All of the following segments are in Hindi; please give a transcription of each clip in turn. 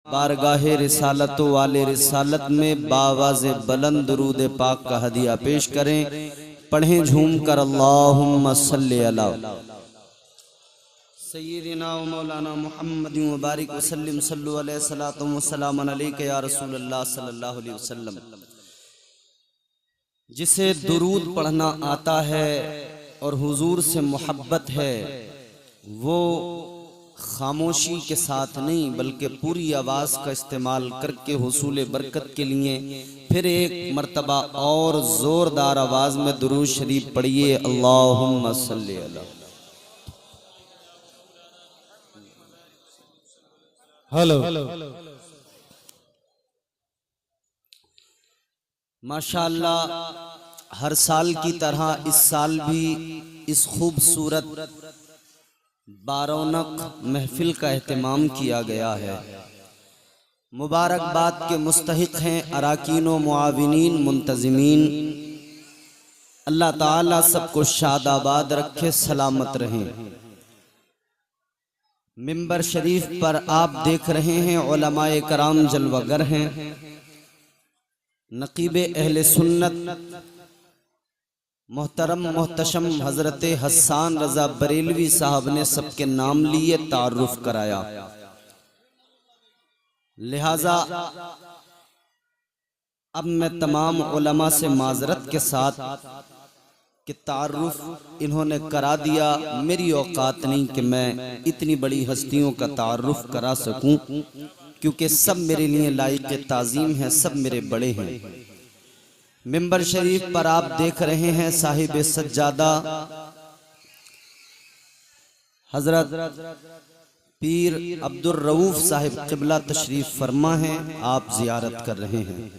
बारगाहे रिसालत वाले रिसालत में बावाज़े बुलंद दुरूद पाक का हदिया पेश करें। पढ़ें झूम कर अल्लाहुम्मा सल्ली अला सय्यिदिना व मौलाना मुहम्मद व बारिक वसल्लिम सल्लु अलैहि सलातु व सलामन अलैका या रसूलल्लाह सल्लल्लाहु अलैहि वसल्लम। जिसे दुरूद पढ़ना आता है और हुजूर से मोहब्बत है वो खामोशी के साथ नहीं बल्कि पूरी आवाज़ का इस्तेमाल करके हुसूल बरकत के लिए फिर एक मर्तबा और ज़ोरदार आवाज़ में दुरूद शरीफ पढ़िए। अल्लाहुम्मा सल्ली अला। हेलो माशाअल्लाह, हर साल की तरह इस साल भी इस खूबसूरत बारौनक महफिल का एहतमाम किया गया है। मुबारकबाद के मुस्तहिक हैं अराकीन व मुआविनीन मुंतज़िमीन। अल्लाह ताला सबको शादाबाद रखे, सलामत रहें। मिंबर शरीफ पर आप देख रहे हैं उलमाए कराम जलवागर हैं। नकीब अहले सुन्नत मोहतरम मोहतशम हजरत हसन रजा बरेलवी साहब ने सबके नाम लिए, तारुफ कराया। लिहाजा अब मैं तमाम उलमा से माजरत के साथ कि तारुफ इन्होंने करा दिया, मेरी औकात नहीं कि मैं इतनी बड़ी हस्तियों का तारुफ करा सकूं, क्योंकि सब मेरे लिए लायक ताज़ीम है, सब मेरे बड़े हैं। मिंबर शरीफ पर आप देख रहे हैं साहिब सज्जादा हजरत पीर अब्दुल रऊफ साहिब क़िबला तशरीफ फरमा हैं, आप जियारत कर रहे हैं।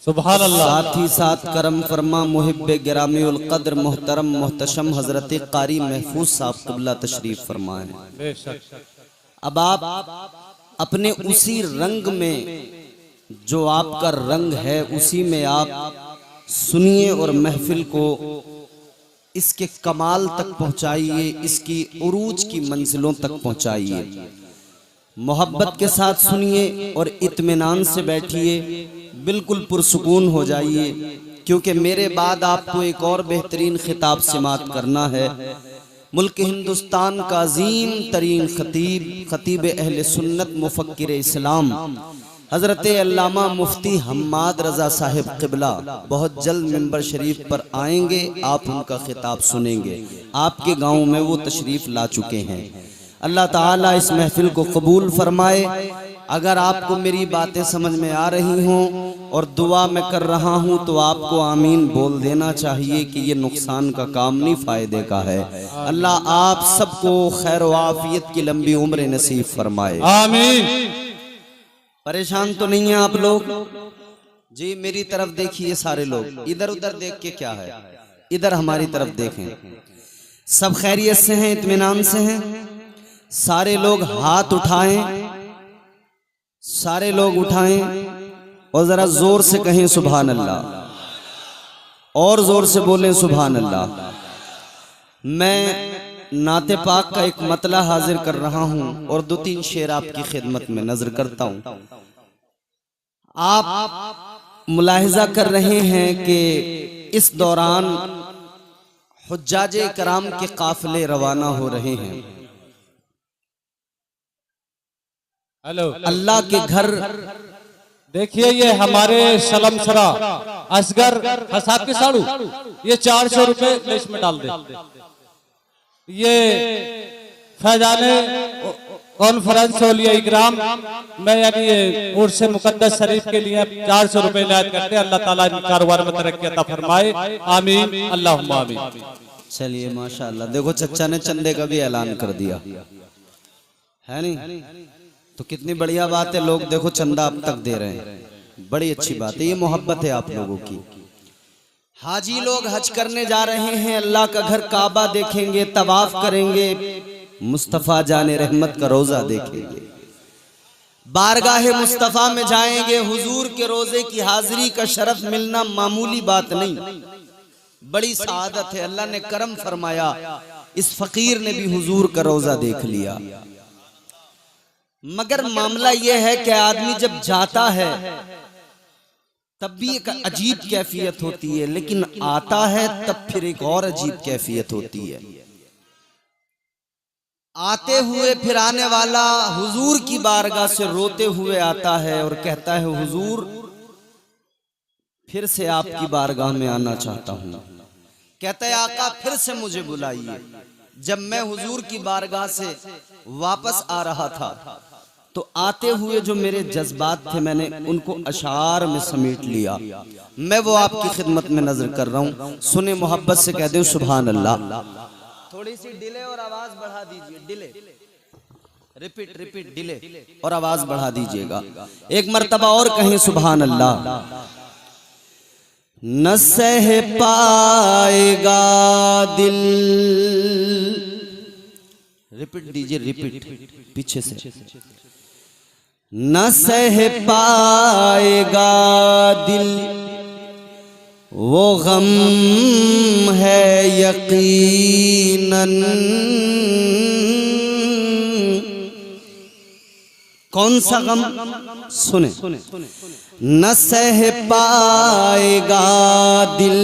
सुभान अल्लाह। साथ ही साथ करम फरमा मुहिब्बे गिरामी उल क़द्र मोहतरम मोहतशम हजरत कारी महफूज साहब क़िबला तशरीफ फरमा हैं। अब आप अपने उसी रंग में, जो आपका रंग है, उसी में आप सुनिए और महफिल को इसके कमाल तक पहुंचाइए, इसकी उरूज की मंजिलों तक पहुंचाइए। मोहब्बत के साथ सुनिए और इत्मीनान से बैठिए, बिल्कुल पुरसुकून हो जाइए, क्योंकि मेरे बाद आपको एक और बेहतरीन खिताब समात करना है। मुल्क हिंदुस्तान का अजीम तरीन खतीब अहले सुन्नत मुफक्किर इस्लाम हजरत अल्लामा मुफ्ती हम्माद रजा साहिब क़िबला बहुत जल्द मिंबर शरीफ पर आएंगे, आप उनका खिताब सुनेंगे। आपके गांव में वो तशरीफ ला चुके हैं। अल्लाह ताला इस महफिल को कबूल फरमाए। अगर आपको मेरी बातें समझ में आ रही हों और दुआ मैं कर रहा हूं तो आपको आमीन बोल देना चाहिए कि ये नुकसान का काम नहीं, फायदे का है। अल्लाह आप सबको खैर व आफियत की लंबी उम्र नसीब फरमाए, आमीन। परेशान तो नहीं है आप लोग जी? मेरी तरफ देखिए सारे लोग, इधर उधर देख के क्या है, इधर हमारी तरफ देखें। सब खैरियत से हैं, इत्मीनान से हैं? सारे लोग हाथ उठाएं, सारे लोग उठाएं और जरा जोर से कहें सुभान अल्लाह, और जोर से बोलें सुभान अल्लाह। मैं नाते पाक का एक मतला हाजिर कर रहा हूं और 2-3 शेर आपकी खिदमत में नजर करता हूं। आप मुलाहिजा कर रहे हैं कि इस दौरान हुज्जाजे कराम के काफिले रवाना हो रहे हैं। हेलो, अल्लाह के घर देखिए, ये हमारे शलमसरा असगर हसाब के साड़ू, ये 400 रुपए लिस्ट में डाल दे। ये फैजाने कॉन्फ्रेंस होलिया इकराम में, यानी ये उर्स मुकद्दस शरीफ के लिए 400 रुपए इनायत करते हैं। अल्लाह ताला इन कारोबार में तरक्की अता फरमाए, आमीन अल्लाहुम्मा आमीन। चलिए माशाअल्लाह, देखो चच्चा ने चंदे का भी ऐलान कर दिया है नहीं, तो कितनी बढ़िया बात है। लोग देखो चंदा अब तक दे रहे हैं, बड़ी अच्छी बात है। ये मोहब्बत है आप लोगों की। हाजी लोग हज करने जा रहे हैं, अल्लाह का घर काबा देखेंगे, तवाफ करेंगे, मुस्तफ़ा जाने रहमत का रोजा देखेंगे, बारगाहे मुस्तफ़ा में जाएंगे। हुजूर के रोजे की हाजिरी का शरफ मिलना मामूली बात नहीं, बड़ी सआदत है। अल्लाह ने करम फरमाया, इस फकीर ने भी हुजूर का रोजा देख लिया। मगर मामला यह है कि आदमी जब जाता है तब भी एक अजीब कैफियत होती है, लेकिन आता है तब फिर एक और अजीब कैफियत होती है। आते हुए फिर आने वाला हुजूर की बारगाह से रोते हुए आता है और कहता है हुजूर फिर से आपकी बारगाह में आना चाहता हूं। कहता है आका फिर से मुझे बुलाइए। जब मैं हुजूर की बारगाह से वापस आ रहा था तो आते हुए जो मेरे जज्बात थे मैंने उनको अशार में समेट लिया। मैं वो आपकी खिदमत में नजर कर रहा हूं, सुने मोहब्बत से कह दे सुभान अल्लाह। थोड़ी सी डिले और आवाज बढ़ा दीजिए, डिले रिपीट डिले और आवाज बढ़ा दीजिएगा। एक मर्तबा और कहें सुभान अल्लाह। न सह पाएगा दिल, रिपीट दीजिए, रिपीट पीछे से। न सह पाएगा दिल वो गम है यकीनन। कौन सा गम? सुने। न सह पाएगा दिल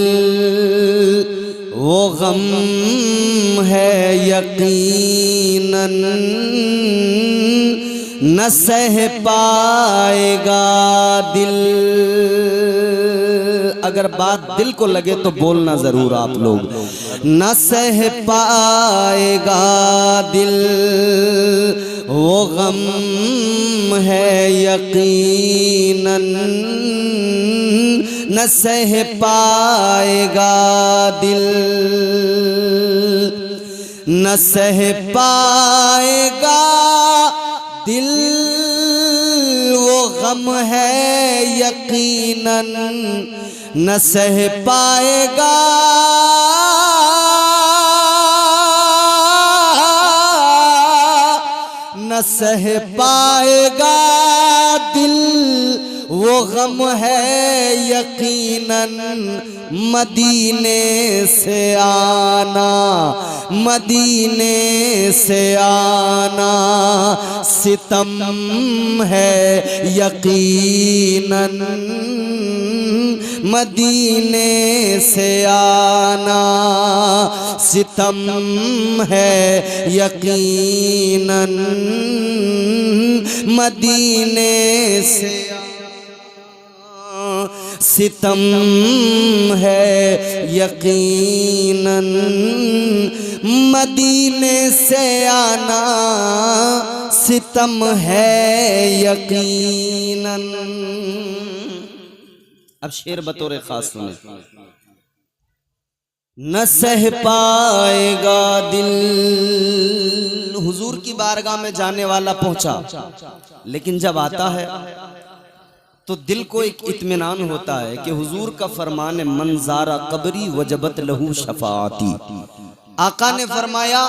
वो गम है यकीनन। न सह पाएगा दिल। अगर बात दिल को लगे तो बोलना जरूर आप लोग। न सह पाएगा दिल वो गम है यकीनन। न सह पाएगा दिल, न सह पाएगा दिल वो गम है यकीनन। न सह पाएगा न सह पाएगा दिल वो गम है यकीनन। मदीने से आना, मदीने से आना सितम है यकीनन। मदीने से आना सितम है यकीनन। मदीने से सितम है यकीनन। मदीने से आना सितम है यकीनन। अब शेर बतौर खास सुने। न सह पाएगा दिल, हुजूर की बारगाह में जाने वाला पहुंचा, लेकिन जब आता है तो दिल को एक इत्मीनान होता है कि हुजूर का फरमान मंजारा कबरी वजबत लहू शफाअती। आका ने फरमाया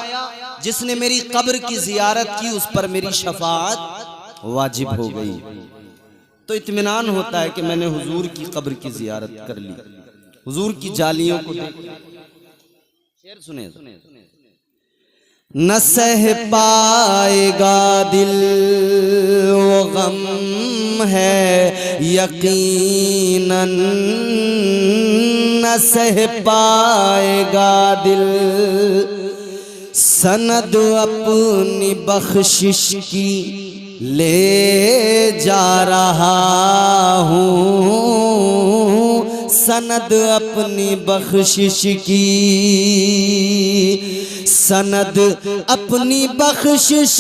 जिसने मेरी कब्र की जियारत की उस पर मेरी शफाअत वाजिब हो गई। तो इत्मीनान होता है कि मैंने हुजूर की कब्र की जियारत कर ली, हुजूर की जालियों को देख। शेर सुने। न सह पाएगा दिल वो गम है यकीनन। न सह पाएगा दिल सनद अपनी बख्शिश की ले जा रहा हूँ। सनद अपनी बख्शिश की, सनद अपनी बख्शिश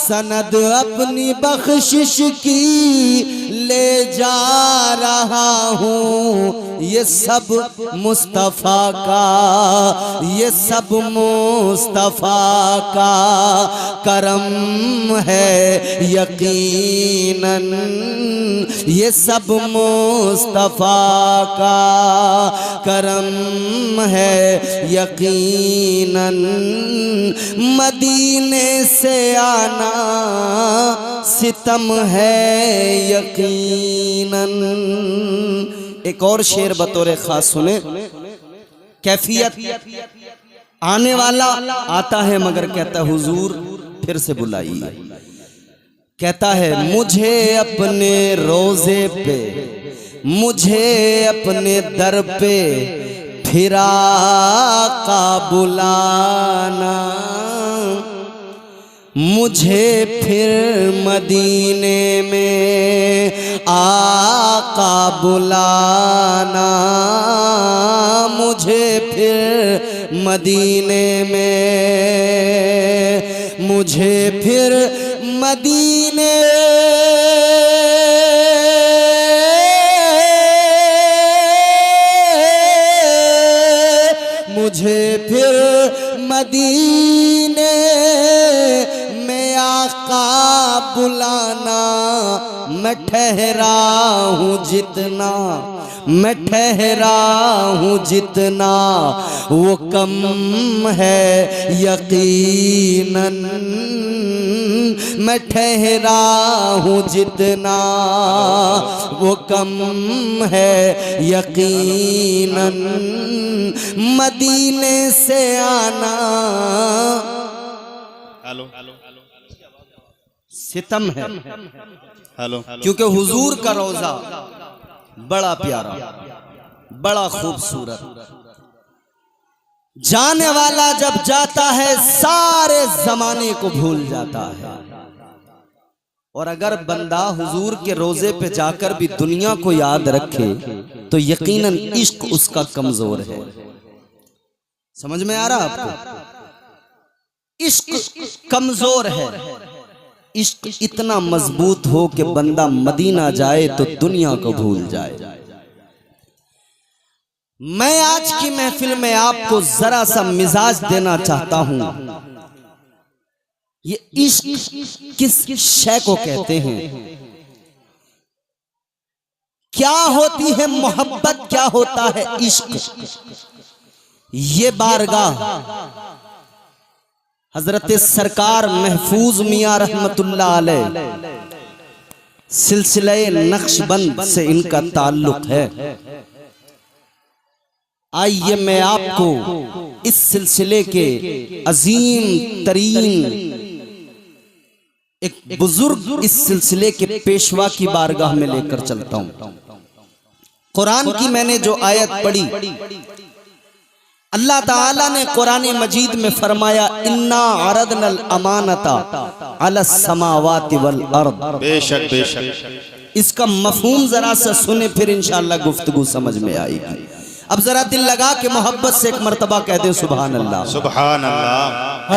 सनद अपनी बख्शिश की ले जा रहा हूँ। ये सब मुस्तफ़ा का, ये सब मुस्तफ़ा का करम है यकीनन। ये सब मुस्तफ़ा का करम है यकीनन। मदीने से आना सितम है यकीनन। एक और शेर बतौर खास सुने। कैफियत, आने वाला आता है मगर कहता हुजूर फिर से बुलाइए। कहता है मुझे अपने रोजे पे, मुझे अपने दर पे फिर आका बुलाना, मुझे फिर मदीने में आका बुलाना, मुझे फिर मदीने में, मुझे फिर मदीने मुझे फिर मदीने में आका बुलाना। मैं ठहरा हूँ जितना, मैं ठहरा हूँ जितना वो कम है यकीनन, मैं ठहरा हूँ जितना वो कम है यकीनन। मदीने से आना हेलो सितम है, हेलो, क्योंकि हुजूर का रोजा बड़ा प्यारा, बड़ा खूबसूरत। जाने वाला जब जाता है सारे जमाने को भूल जाता है, और अगर बंदा हुजूर के रोजे पे जाकर भी दुनिया को याद रखे तो यकीनन इश्क उसका कमजोर है। समझ में आ रहा आपको? इश्क कमजोर है। इश्क इतना मजबूत हो कि बंदा मदीना जाए तो दुनिया को भूल जाए। मैं आज की महफिल में आपको जरा सा मिजाज देना चाहता हूं। ये इश्क किस शय को कहते हैं, क्या होती है मोहब्बत, क्या होता है इश्क, ये बारगाह हजरत सरकार महफूज मियां रहमतुल्लाह अलैह सिलसिले नक्शबंद से इनका ताल्लुक है। आइए मैं आपको इस सिलसिले के अजीम तरीन एक बुजुर्ग इस सिलसिले के पेशवा की बारगाह में लेकर चलता हूं। कुरान की मैंने जो आयत पढ़ी, अल्लाह ताला ने कुरान मजीद में फरमाया इन्ना अरदनल अमानता अला समावाति वल अर्द। बेशक बेशक। इसका मफहूम जरा सा सुने फिर इंशाअल्लाह गुफ्तगू समझ में आएगी। अब जरा दिल लगा के मोहब्बत से एक मर्तबा कह दे सुभान अल्लाह। सुभान अल्लाह।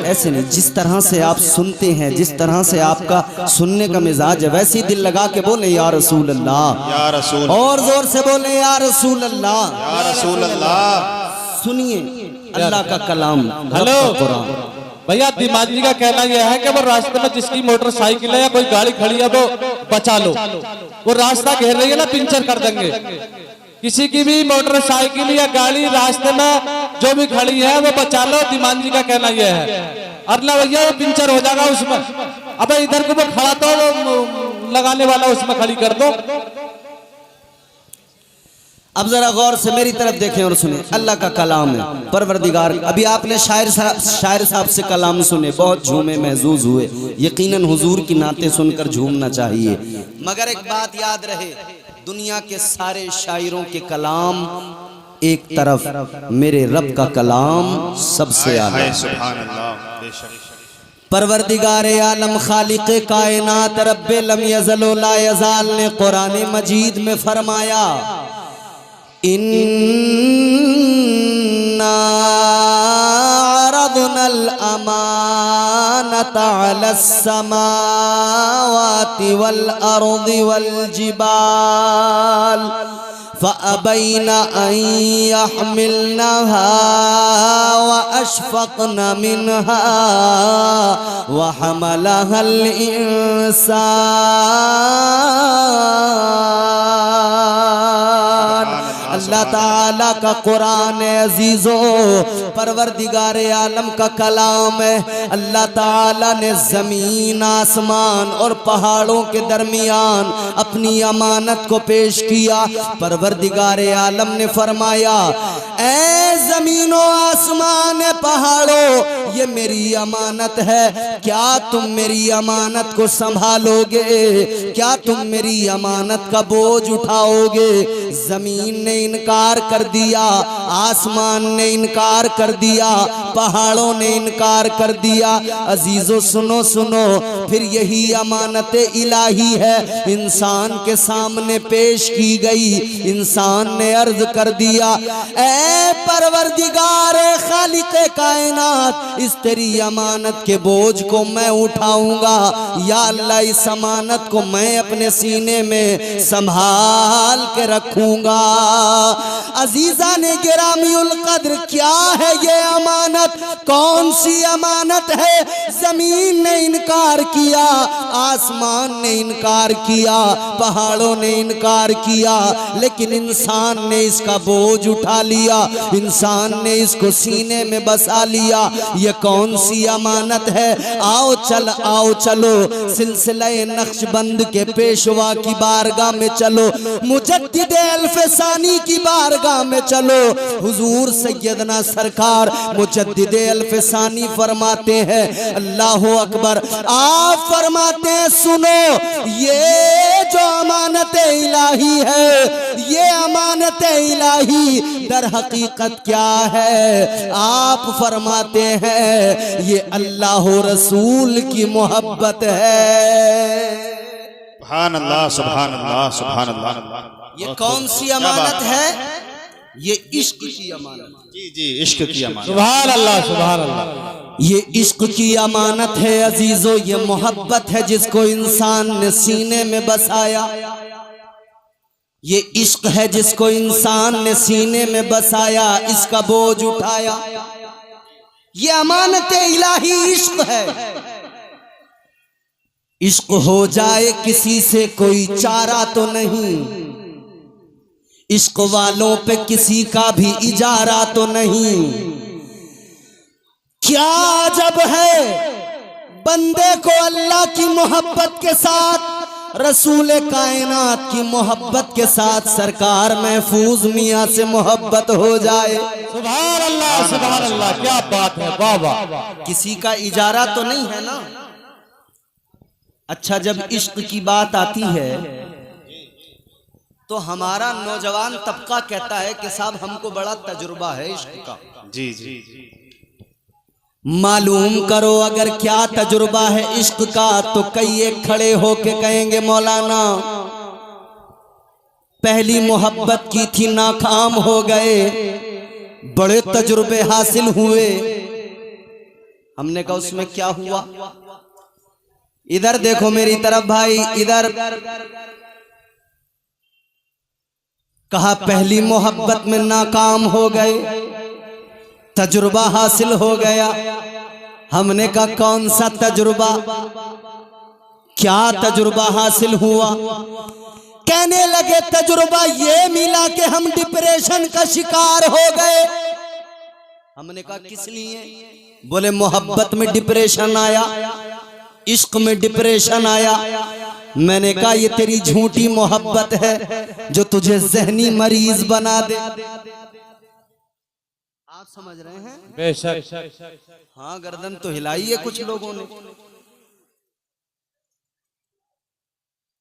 ऐसे नहीं, जिस तरह से आप सुनते हैं, जिस तरह से आपका सुनने का मिजाज है, वैसे ही दिल लगा के बोले या रसूल अल्लाह, या रसूल, और जोर से बोले या रसूल अल्लाह, या रसूल अल्लाह। सुनिए अल्लाह का कलाम। हेलो भैया, दिमागी का कहना यह है कि वो रास्ते में जिसकी मोटरसाइकिल है या कोई गाड़ी खड़ी है वो बचा लो। वो रास्ता घेर रही है ना, पिंचर कर देंगे। किसी की भी मोटरसाइकिल या गाड़ी रास्ते में जो भी खड़ी है वो बचा लो, दिमागी का कहना यह है। अरला भैया वो पिंचर हो जाएगा उसमें। अबे इधर को वो खड़ा तो वो लगाने वाला उसमें खड़ी कर दो। अब जरा गौर से मेरी तरफ देखें और सुने, अल्लाह का कलाम है परवरदिगार। अभी आपने शायर साहब से कलाम सुने, बहुत झूमे महजूज हुए। यकीनन हुजूर की नाते सुनकर झूमना चाहिए, मगर एक बात याद रहे, दुनिया के सारे शायरों के कलाम एक तरफ, मेरे रब का कलाम सबसे आला। सुभान अल्लाह। बेशक। परवरदिगारे आलम खालिक़े कायनात रब्बे लम यज़ल व ला यज़ाल ने कुरान मजीद में फरमाया इन्ना अरदनल अमानता अलस समावाति वल अर्दि वल जिबाल फ़अबैना अन यहमिलनहा व अशफ़क़न मिनहा व हमलहल इंसान। अल्लाह ताला का कुरान है अजीजो, परवरदिगार आलम का कलाम है। अल्लाह ताला ने जमीन आसमान और पहाड़ों के दरमियान अपनी अमानत को पेश किया। परवरदिगार आलम ने फरमाया, ऐ जमीनों आसमान पहाड़ों, ये मेरी अमानत है, क्या तुम मेरी अमानत को संभालोगे? क्या तुम मेरी अमानत का बोझ उठाओगे? जमीन ने इनकार कर दिया, आसमान ने इनकार कर दिया, पहाड़ों ने इनकार कर दिया। अजीजों सुनो सुनो, फिर यही अमानत इलाही है इंसान के सामने पेश की गई। इंसान ने अर्ज कर दिया, ऐ परवरदिगार खालिक कायनात, इस तेरी अमानत के बोझ को मैं उठाऊंगा। या अल्लाह, इस अमानत को मैं अपने सीने में संभाल के रखूंगा। अजीजा ने गिरामीउल कद्र, क्या है ये अमानत? कौन सी अमानत है? जमीन ने इनकार किया, आसमान ने इनकार किया, पहाड़ों ने इनकार किया, लेकिन इंसान ने इसका बोझ उठा लिया, इंसान ने इसको सीने में बसा लिया। ये कौन सी अमानत है? आओ चलो सिलसिला नक्शबंद के पेशवा की बारगाह में चलो, मुजद्दिद अल्फसानी की बारगाह में चलो। हुजूर सैयदना सरकार मुजद्दिद अल्फसानी फरमाते हैं, अल्लाह अकबर, आप फरमाते हैं, सुनो, ये जो अमानत इलाही है, ये अमानत इलाही दर हकीकत क्या है? आप फरमाते हैं, ये अल्लाह रसूल की मोहब्बत है। सुभान अल्लाह, सुभान अल्लाह, सुभान अल्लाह। ये कौन सी अमानत है? ये इश्क की अमानत। जी जी, इश्क की अमानत। सुभान अल्लाह, सुभान अल्लाह। ये इश्क की अमानत है अजीजों, ये मोहब्बत है जिसको इंसान ने सीने में बसाया। ये इश्क है जिसको इंसान ने सीने में बसाया, इसका बोझ उठाया। ये अमानत इलाही इश्क है। इश्क हो जाए किसी से कोई चारा तो नहीं, इश्क वालों पे किसी का भी इजारा तो नहीं। क्या अजब है बंदे को अल्लाह की मोहब्बत के साथ, रसूल कायनात की मोहब्बत के साथ सरकार महफूज मियाँ से मोहब्बत हो जाए। सुभान अल्लाह, सुभान अल्लाह, क्या बात है, वाह वाह। किसी का इजारा तो नहीं है ना। अच्छा, जब इश्क की बात आती है तो हमारा नौजवान तबका कहता है कि साहब हमको बड़ा तजुर्बा है इश्क का। जी जी, मालूम करो अगर क्या तजुर्बा है इश्क का, तो कई एक खड़े होके कहेंगे, मौलाना पहली मोहब्बत की थी नाकाम हो गए, बड़े तजुर्बे हासिल हुए। हमने कहा उसमें क्या हुआ? इधर देखो मेरी तरफ भाई, इधर। कहा पहली मोहब्बत में नाकाम हो गए, तजुर्बा हासिल हो गया। हमने कहा कौन सा तजुर्बा, क्या तजुर्बा हासिल हुआ? कहने लगे तजुर्बा ये मिला कि हम डिप्रेशन का शिकार हो गए। हमने कहा किस लिए? बोले मोहब्बत में डिप्रेशन आया, इश्क में डिप्रेशन आया। मैंने कहा ये तेरी झूठी मोहब्बत है जो तुझे जहनी मरीज बना दे। आप समझ रहे हैं? बेशक। हाँ, गर्दन तो हिलाई है कुछ लोगों ने।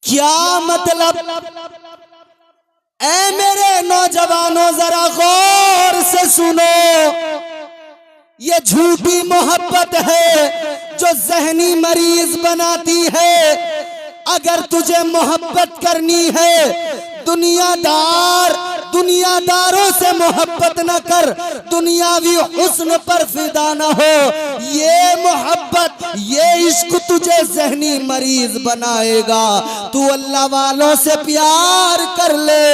क्या मतलब? ऐ मेरे नौजवानों जरा गौर से सुनो, ये झूठी मोहब्बत है जो जहनी मरीज बनाती है। अगर तुझे मोहब्बत करनी है, दुनियादारों से मोहब्बत न कर, दुनियावी हुस्न पर फिदा न हो। ये मोहब्बत, ये इश्क तुझे जहनी मरीज बनाएगा। तू अल्लाह वालों से प्यार कर ले,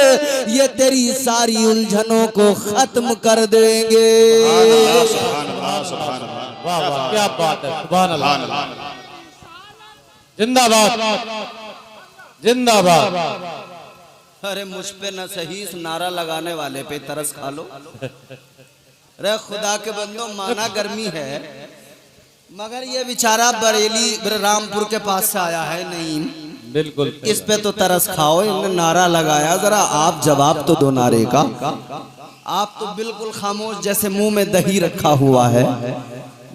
ये तेरी सारी उलझनों को खत्म कर देंगे। वाह वाह, क्या बात है, सुभान अल्लाह, जिंदाबाद जिंदाबाद। अरे मुझ पे न सही इस नारा लगाने वाले पे तरस खा लो। अरे खुदा के बंदो, माना गर्मी है मगर ये बेचारा बरेली रामपुर के पास से आया है नईम, बिल्कुल इस पे तो तरस खाओ। इन्होंने नारा लगाया, जरा आप जवाब तो दो नारे का। आप तो बिल्कुल खामोश जैसे मुंह में दही रखा हुआ है।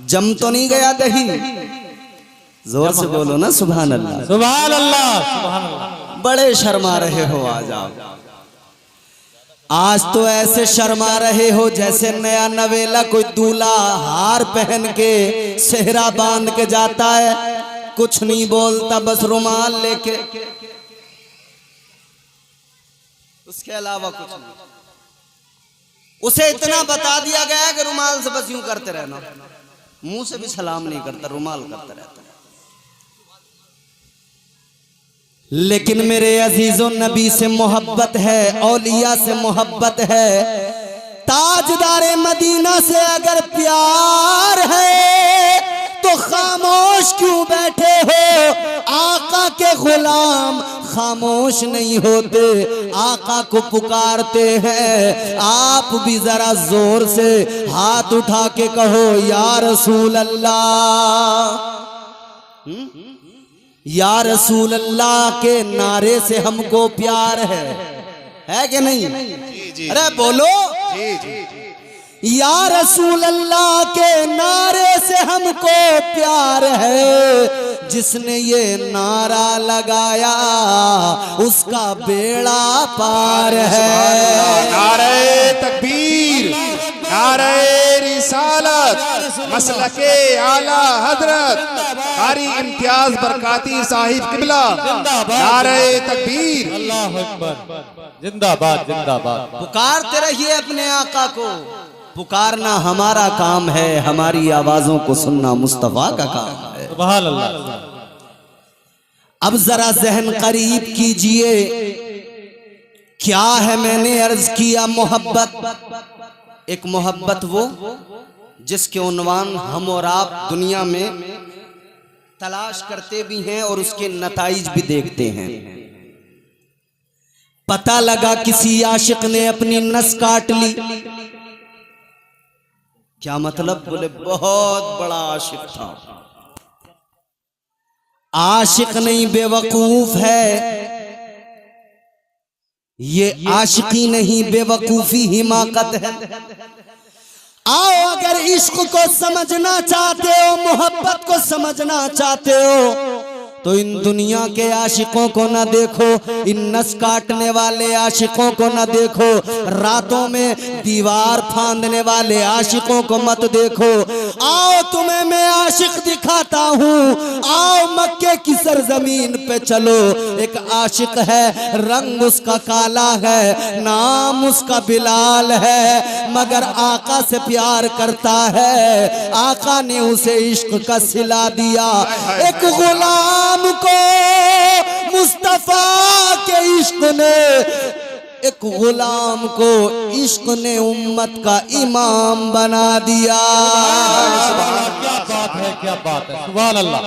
जम तो नहीं गया दही? जोर से बोलो ना सुभान अल्लाह। सुभान अल्लाह, सुभान अल्लाह। बड़े शर्मा रहे हो आज आप। आज तो ऐसे शर्मा रहे हो जैसे नया नवेला कोई दूल्हा हार पहन के सेहरा बांध के जाता है, कुछ नहीं बोलता, बस रुमाल लेके, उसके अलावा कुछ नहीं। उसे इतना बता दिया गया है कि रुमाल से बस यूं करते रहना, मुंह से भी सलाम नहीं करता, रुमाल करता रहता। लेकिन मेरे अजीजों, नबी से मोहब्बत है, औलिया से मोहब्बत है, ताजदारे मदीना से अगर प्यार है तो खामोश क्यों बैठे हो? आका के गुलाम खामोश नहीं होते, आका को पुकारते हैं। आप भी जरा जोर से हाथ उठा के कहो या रसूल अल्लाह। या रसूल अल्लाह के नारे से हमको प्यार है कि नहीं? अरे बोलो। या रसूल अल्लाह के नारे से हमको प्यार है, जिसने ये नारा लगाया उसका बेड़ा पार है। नारे तकबीर, नारे रिसालत, मसलके आला हजरत कारी इम्तियाज बरकाती साहिब किबला, नारे तकबीर, अल्लाह अकबर, जिंदाबाद जिंदाबाद। पुकारते रहिए अपने आका को, पुकारना हमारा काम है, हमारी आवाजों को सुनना मुस्तफा का काम है। सुभान अल्लाह। अब जरा जहन करीब कीजिए, क्या है मैंने अर्ज किया मोहब्बत। एक मोहब्बत वो जिसके उन्वान हम और आप दुनिया में तलाश करते भी हैं और उसके नताइज भी देखते हैं। पता लगा किसी आशिक ने अपनी नस काट ली, क्या मतलब? बोले बहुत बड़ा आशिक था। आशिक नहीं बेवकूफ है, ये आशिकी नहीं बेवकूफी हिमाकत है। आओ, अगर इश्क को समझना चाहते हो, मोहब्बत को समझना चाहते हो, तो इन दुनिया के आशिकों को न देखो, इन नस काटने वाले आशिकों को न देखो, रातों में दीवार फांदने वाले आशिकों को मत देखो। आओ तुम्हें मैं आशिक दिखाता हूँ, आओ मक्के की सरजमीन पे चलो। एक आशिक है, रंग उसका काला है, नाम उसका बिलाल है, मगर आका से प्यार करता है। आका ने उसे इश्क का सिला दिया। एक गुलाम को मुस्तफा के इश्क ने, एक गुलाम को इश्क ने उम्मत का इमाम बना दिया। क्या बात है, क्या बात है, सुभान अल्लाह।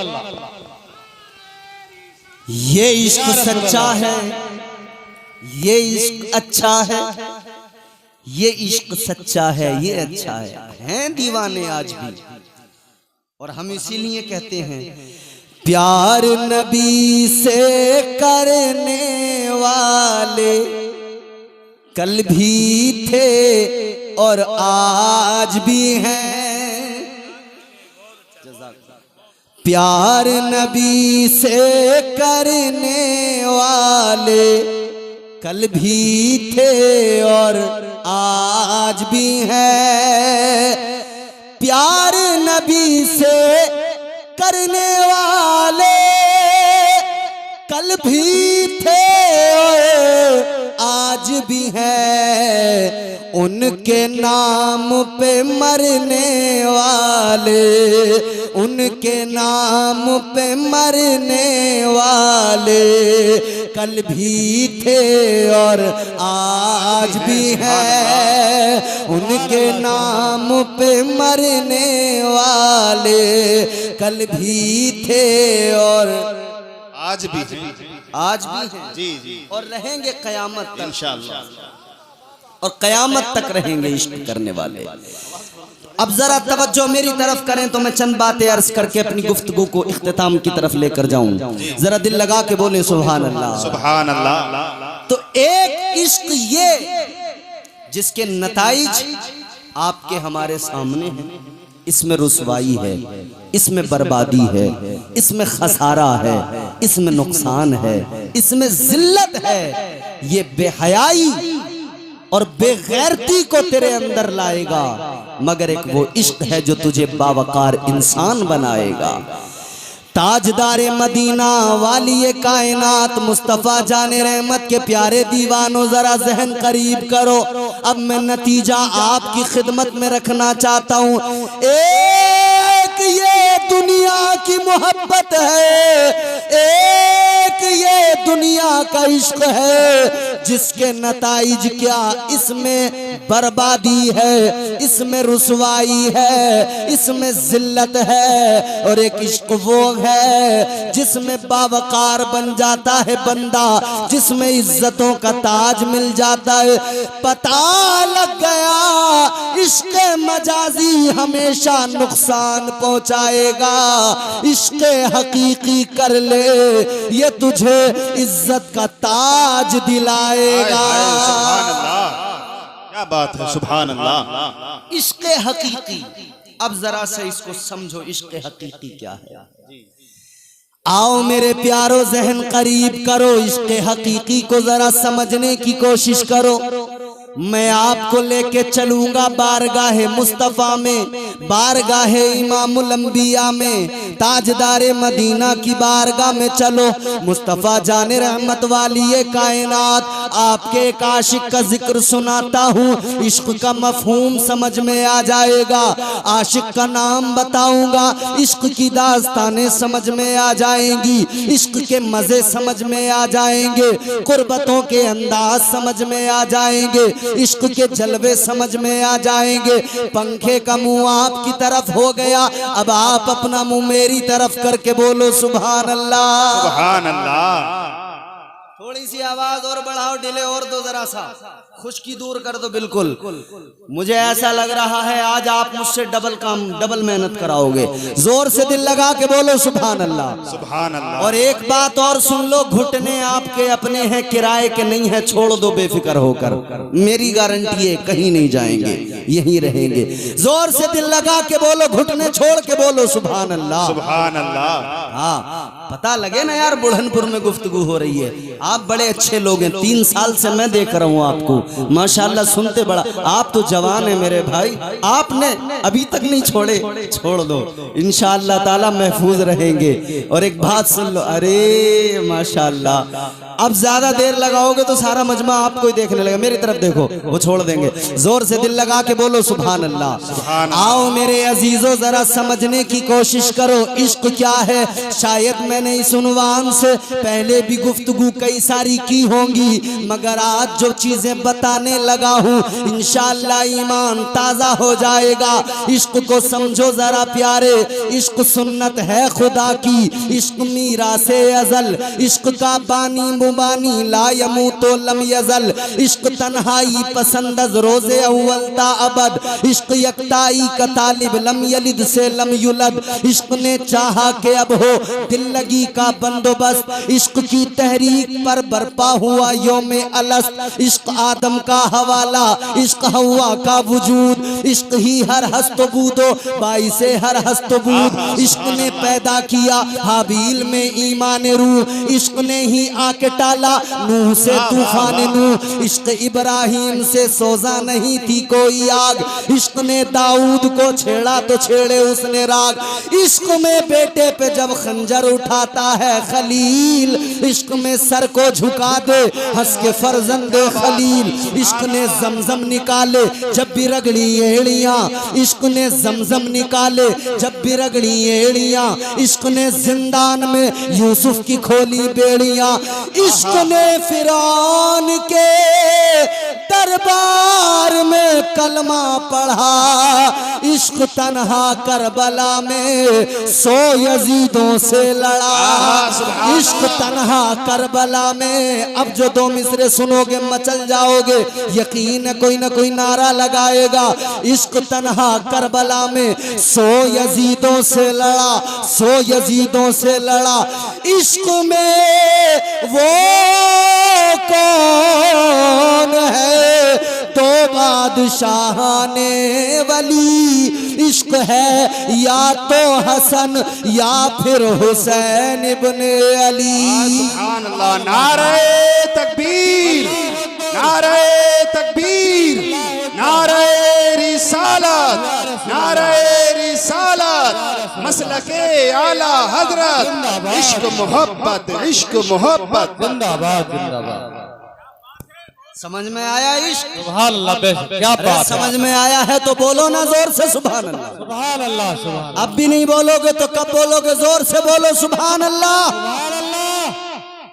ये इश्क सच्चा है, ये इश्क अच्छा है, ये इश्क सच्चा है, ये अच्छा है। हैं दीवाने आज भी, और हम इसीलिए कहते हैं प्यार नबी से करने वाले कल भी थे और आज भी हैं। प्यार नबी से करने वाले कल भी थे और आज भी हैं। प्यार नबी से करने वाले कल भी थे और आज भी हैं। उनके नाम पे मरने वाले, उनके नाम पे मरने वाले कल भी थे और आज भी हैं। उनके नाम पे मरने वाले कल भी थे और आज भी। आज भी हैं जी जी और रहेंगे कयामत तक, इंशाअल्लाह। और कयामत तक रहेंगे इश्क करने वाले। अब जरा तवज्जो मेरी तरफ करें तो मैं चंद बातें अर्ज करके अपनी गुफ्तगू को इख्तिताम की तरफ लेकर जाऊं। जरा दिल लगा के बोले सुभान अल्लाह। सुभान अल्लाह। तो एक इश्क ये जिसके नताइज आपके हमारे सामने हैं, इसमें रुसवाई है, इसमें बर्बादी है, इसमें खसारा है, इसमें नुकसान है, इसमें जिल्लत है। ये बेहयाई और बेगैरती को तेरे अंदर लाएगा, मगर एक वो इश्क है जो तुझे बावकार इंसान बनाएगा। ताजदारे मदीना वाली कायनात मुस्तफा जाने रहमत के प्यारे दीवानों, जरा जहन करीब करो। अब मैं नतीजा आपकी खिदमत में रखना चाहता हूँ। एक ये दुनिया की मोहब्बत है, एक ये दुनिया का इश्क है जिसके नताइज क्या, इसमें बर्बादी है, इसमें रुसवाई है, इसमें जिल्लत है। और एक इश्क वो है जिसमें बावकार बन जाता है बंदा, जिसमें इज्जतों का ताज मिल जाता है। पता लग गया इश्क मजाजी हमेशा नुकसान पहुंचाएगा, इश्क हकीकी कर ले ये तुझे इज्जत का ताज दिलाएगा। सुभान अल्लाह, क्या बात है, सुभान अल्लाह। इश्क हकीकी, अब जरा से इसको समझो, इश्क हकीकी क्या है। आओ मेरे प्यारो जहन करीब करो, इश्क हकीकी को जरा समझने की कोशिश करो। मैं आपको लेके चलूंगा बारगाहे मुस्तफा में, बारगाहे इमामुल अंबिया में, ताजदारे मदीना की बारगाह में चलो। मुस्तफा जाने रहमत वाली ये कायनात, आपके एक आशिक का जिक्र सुनाता हूँ, इश्क का मफहूम समझ में आ जाएगा। आशिक का नाम बताऊंगा, इश्क की दास्तानें समझ में आ जाएंगी, इश्क के मजे समझ में आ जाएंगे, कुर्बतों के अंदाज समझ में आ जाएंगे, इश्क के जलवे समझ में आ जाएंगे। पंखे का मुंह आपकी तरफ हो गया, अब आप अपना मुंह मेरी तरफ करके बोलो सुभान अल्लाह। सुभान अल्लाह। थोड़ी सी आवाज और बढ़ाओ, डिले और दो, जरा सा खुशकी दूर कर दो। बिल्कुल मुझे ऐसा लग रहा है आज आप मुझसे डबल काम, डबल मेहनत कराओगे। जोर से दिल लगा के बोलो सुभान अल्लाह। सुभान अल्लाह। और एक बात और सुन लो, घुटने आपके अपने हैं, किराए के नहीं है, छोड़ दो बेफिक्र होकर, मेरी गारंटी है कहीं नहीं जाएंगे, यहीं रहेंगे। जोर से दिल लगा के बोलो, घुटने छोड़ के बोलो सुभान अल्लाह। सुभान अल्लाह। हाँ, पता लगे ना यार, बुढ़नपुर में गुफ्तगू हो रही है। आप बड़े अच्छे लोग हैं, 3 साल से मैं देख रहा हूँ आपको, माशाल्लाह सुनते बड़ा। आप तो जवान है मेरे भाई, आपने अभी तक नहीं छोड़े, छोड़ दो, इंशाअल्लाह ताला महफूज रहेंगे। और एक बात सुन लो, अरे माशाल्लाह, अब ज्यादा देर लगाओगे तो सारा मजमा आपको ही देखने लगेगा। मेरी तरफ देखो, वो छोड़ देंगे। जोर से दिल लगा के बोलो सुभान अल्लाह। आओ मेरे अजीजों, जरा समझने की कोशिश करो, इश्क क्या है। शायद मैंने इस उन्वान से पहले भी गुफ्तगू कई सारी की होंगी, मगर आज जो चीजें बताने लगा हूँ इंशाअल्लाह ईमान ताजा हो जाएगा। इश्क को समझो जरा प्यारे, इश्क सुन्नत है खुदा की, इश्क मीरा से अजल, इश्क का बानी मुबानी ला यमूतो लम यजल, इश्क तन्हाई पसंदज रोजे अव्वल ता अबद, इश्क यकताई का तालिब लम यलिद से लम युलद, इश्क ने चाहा के अब हो दिल लगी का बंदोबस्त, इश्क की तहरीक पर बरपा हुआ योमे अलस्त, इश्क आदम का हवाला, इश्क हवा का वजूद, इश्क ही हर हस्तबूदो बाइसे हर हस्तबूद, इश्क ने पैदा किया हाबील में ईमान रूह, इश्क ने ही आके टाला नूह से तूफान नूह, इश्क इब्राहिम से सोजा नहीं थी कोई आग, इश्क ने दाऊद को छेड़ा तो छेड़े उसने राग, इश्क में बेटे पे जब खंजर उठाता है खलील, इश्क में सर को झुका दे हंस के फर्जंदे खलील, इश्क ने जमजम निकाले जब भी रगड़ी एड़ियां, इश्क ने जमजम निकाले जब भी रगड़ी एड़ियां, इश्क ने जिंदान में यूसुफ की खोली बेड़ियां, इश्क ने फिरौन के दरबार में कलमा पढ़ा, इश्क तन्हा करबला में 100 यजीदों से लड़ा। इश्क तन्हा करबला में, अब जो 2 मिसरे सुनोगे मचल जाओगे, यकीन है कोई ना कोई नारा लगाएगा। इश्क तन्हा करबला में 100 यजीदों से लड़ा, 100 यजीदों से लड़ा। इश्क में वो कौन है तो बादशाहाने वली, इश्क है या तो हसन या फिर हुसैन इब्ने अली। सुभान अल्लाह। नारे तकबीर, नारे तकबीर, नारे रिसालत, नारे रिसालत, मसलके आला हजरत, इश्क मोहब्बत, इश्क मोहब्बत। जिंदाबाद जिंदाबाद। समझ में आया इश्क? सुभान अल्लाह, बेशक क्या बात है। समझ में आया है तो बोलो ना जोर से सुभान अल्लाह। सुभान अल्लाह सुभान अब भी नहीं बोलोगे तो कब बोलोगे? जोर से बोलो सुभान अल्लाह। अल्लाह।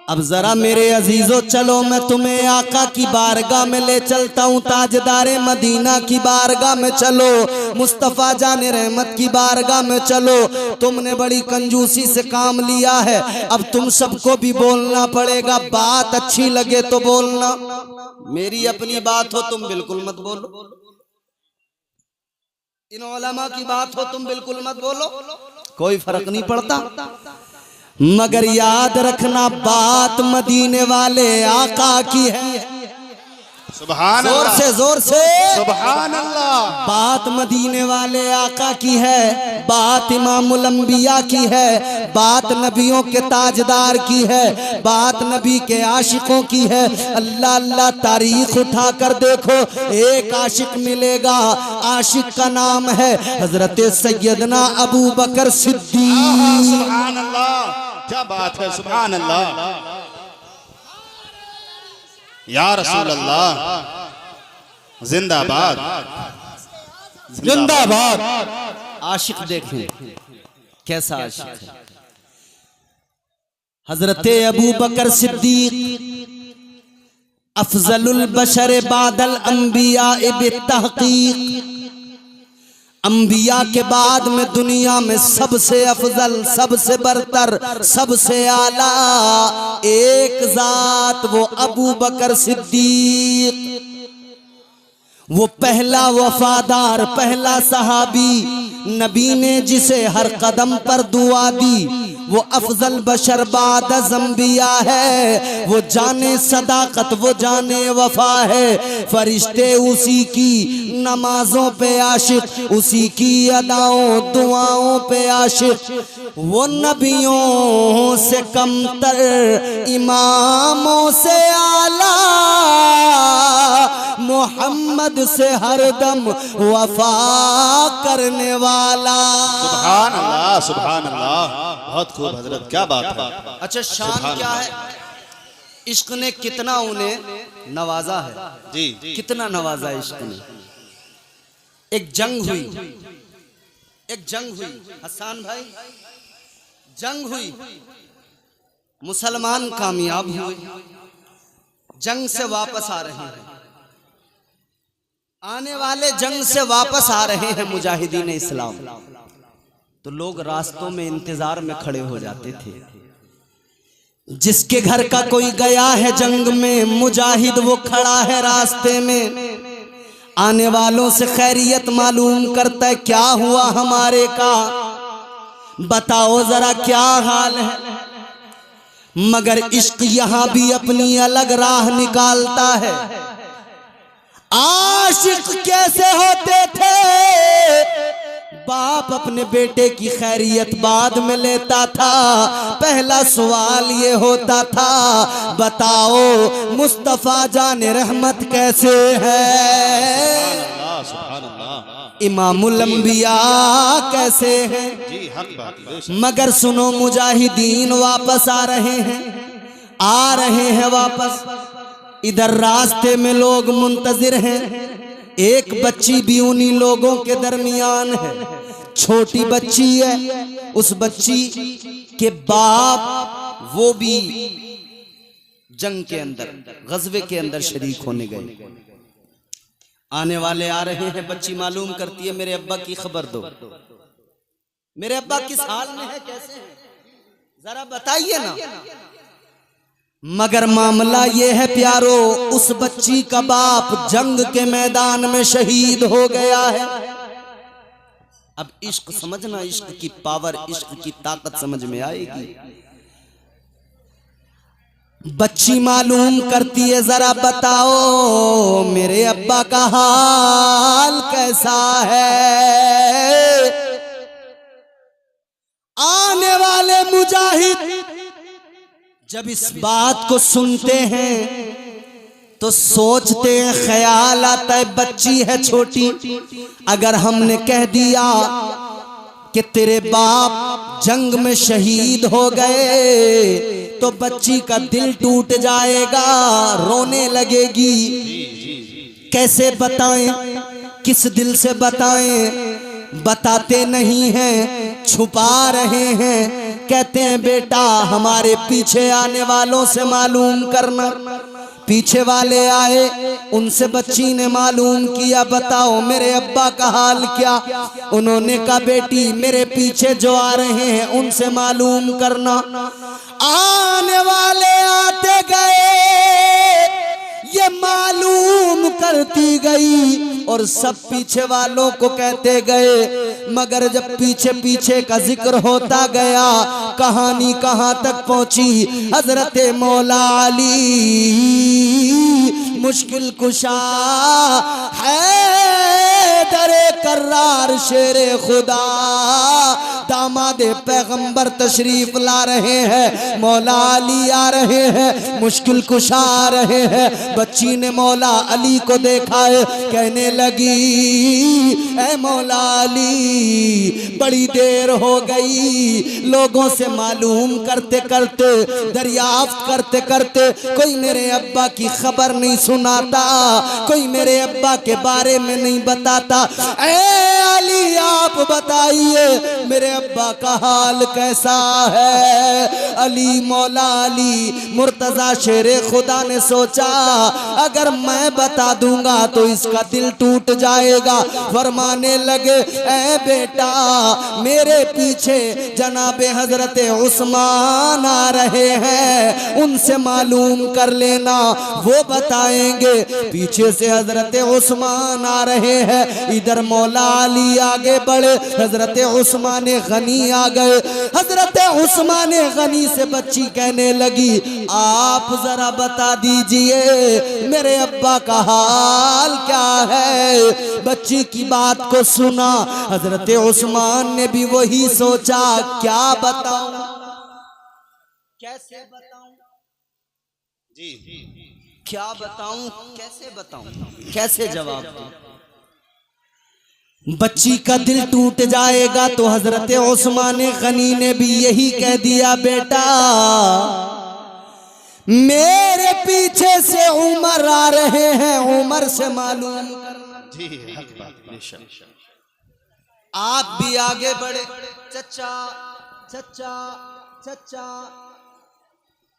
अब जरा मेरे अजीजों चलो मैं तुम्हें आका की बारगाह में ले चलता हूँ, ताजदारे मदीना की बारगाह में चलो, मुस्तफ़ा जाने रहमत की बारगाह में चलो। तुमने बड़ी कंजूसी से काम लिया है, अब तुम सबको भी बोलना पड़ेगा। बात अच्छी लगे तो बोलना, मेरी अपनी बात हो तुम बिल्कुल मत बोलो, इन उलमा की बात हो तुम बिल्कुल मत बोलो, कोई फर्क नहीं पड़ता। मगर याद रखना बात मदीने वाले आका की है। सुभान जोर अल्लाह, से जोर से सुभान अल्लाह। बात मदीने वाले आका की है, बात इमामुल अंबिया की है, बात नबियों के ताजदार की है, बात नबी के आशिकों की है। अल्लाह अल्लाह तारीख उठा कर देखो, एक आशिक मिलेगा, आशिक का नाम है हजरत सैयदना अबू बकर सिद्दीक। सुभान अल्लाह, क्या बात है। सुभान अल्लाह, या रसूल अल्लाह, जिंदाबाद जिंदाबाद। आशिक देखें कैसा आशिक है। हजरत अबू बकर सिद्दीक अफजलुल बशर बादल अंबिया बित्तहकीक, अंबिया के बाद में दुनिया में सबसे अफजल, सबसे बरतर, सबसे आला एक जात वो अबू बकर सिद्दीक। वो पहला वफादार, पहला सहाबी, नबी ने जिसे हर कदम पर दुआ दी, वो अफजल बशर बाद अंबिया है। वो जाने सदाकत, वो जाने वफा है। फरिश्ते उसी की नमाजों पे आशिक, उसी की अदाओं दुआओं पे आशिक। वो नबियों से कमतर, इमामों से आला, मोहम्मद से हरदम वफा करने वाला। सुभान अल्लाह, सुभान अल्लाह, बहुत खूब हजरत, क्या बात है। अच्छा शान क्या है? इश्क ने कितना उन्हें नवाजा है जी, कितना नवाजा इश्क ने। एक जंग हुई, एक जंग हुई हसन भाई, जंग हुई, मुसलमान कामयाब हुए, जंग से वापस आ रहे हैं, आने वाले जंग से वापस आ रहे हैं मुजाहिदीन इस्लाम। तो लोग रास्तों में इंतजार में खड़े हो जाते थे। जिसके घर का कोई गया है जंग में, मुजाहिद वो खड़ा है रास्ते में, आने वालों से खैरियत मालूम करता है, क्या हुआ हमारे का, बताओ जरा क्या हाल है। मगर इश्क यहां भी अपनी अलग राह निकालता है। आशिक कैसे होते थे? बाप अपने बेटे की खैरियत बाद में लेता था, पहला सवाल ये होता था, बताओ मुस्तफा जाने रहमत कैसे है, इमामुल अंबिया कैसे हैं। जी हक बात। मगर सुनो मुजाहिदीन वापस आ रहे हैं, आ रहे हैं वापस। इधर रास्ते में लोग मुंतजिर हैं, एक बच्ची भी उन्हीं लोगों के दरमियान है, छोटी बच्ची है। उस बच्ची के बाप वो भी जंग के अंदर, गजवे के अंदर शरीक होने गए। आने वाले आ रहे हैं, बच्ची मालूम करती है मेरे अब्बा की खबर दो, मेरे अब्बा किस हाल में है, कैसे हैं, जरा बताइए ना। मगर मामला ये है प्यारो, उस बच्ची का बाप जंग के मैदान में शहीद हो गया है। अब इश्क समझना, इश्क की पावर, इश्क की ताकत समझ में आएगी। बच्ची मालूम करती है, जरा बताओ मेरे अब्बा का हाल कैसा है। आने वाले मुजाहिद जब इस बात को सुनते हैं तो सोचते हैं, ख्याल आता है बच्ची है छोटी, अगर हमने कह दिया कि तेरे बाप जंग में शहीद हो गए तो बच्ची का दिल टूट जाएगा, रोने लगेगी। कैसे बताएं, किस दिल से बताएं, बताते नहीं हैं, छुपा रहे हैं। कहते हैं बेटा हमारे पीछे आने वालों से मालूम करना। पीछे वाले आए, उनसे बच्ची ने मालूम किया, बताओ मेरे अब्बा का हाल क्या। उन्होंने कहा बेटी मेरे पीछे जो आ रहे हैं उनसे मालूम करना। आने वाले आते गए, ये मालूम करती गई और सब पीछे वालों को कहते गए। मगर जब पीछे पीछे का जिक्र होता गया, कहानी कहां तक पहुंची। हजरत मौला अली मुश्किल कुशा है, दरे कर्रार शेरे खुदा, दामाद पैगंबर तशरीफ ला रहे हैं। मौला अली आ रहे हैं, मुश्किल कुशा आ रहे हैं। बच्ची ने मौला अली को देखा है, कहने लगी ऐ मौला अली बड़ी देर हो गई, लोगों से मालूम करते करते, दरियाफ्त करते करते कोई मेरे अब्बा की खबर नहीं सुनाता, कोई मेरे अब्बा के बारे में नहीं बताता। ऐ अली आप बताइए मेरे अब्बा का हाल कैसा है। अली मौला अली मुर्तजा शेरे खुदा ने सोचा अगर मैं बता दूंगा तो इसका दिल टूट जाएगा। फरमाने लगे ऐ बेटा मेरे पीछे जनाबे हजरत उस्मान आ रहे हैं, उनसे मालूम कर लेना, वो बताएंगे। पीछे से हजरत उस्मान आ रहे हैं, इधर मौला अली आगे बढ़े, हजरत उस्मान गनी आ गए। हजरत उस्मान गनी से बच्ची कहने लगी आप जरा बता दीजिए मेरे अब्बा का हाल क्या है। बच्ची की बात को सुना, हजरत उस्मान ने भी वही सोचा क्या बताऊं, कैसे बताऊं, जी क्या बताऊं, कैसे बताऊं, कैसे जवाब दूं। बच्ची का दिल टूट जाएगा तो हजरत उस्मान गनी ने भी यही कह दिया बेटा मेरे पीछे से उमर आ रहे हैं, उमर से मालूम करना। जी हक बात, बेशक। आप भी आगे बढ़े, चचा चचा चचा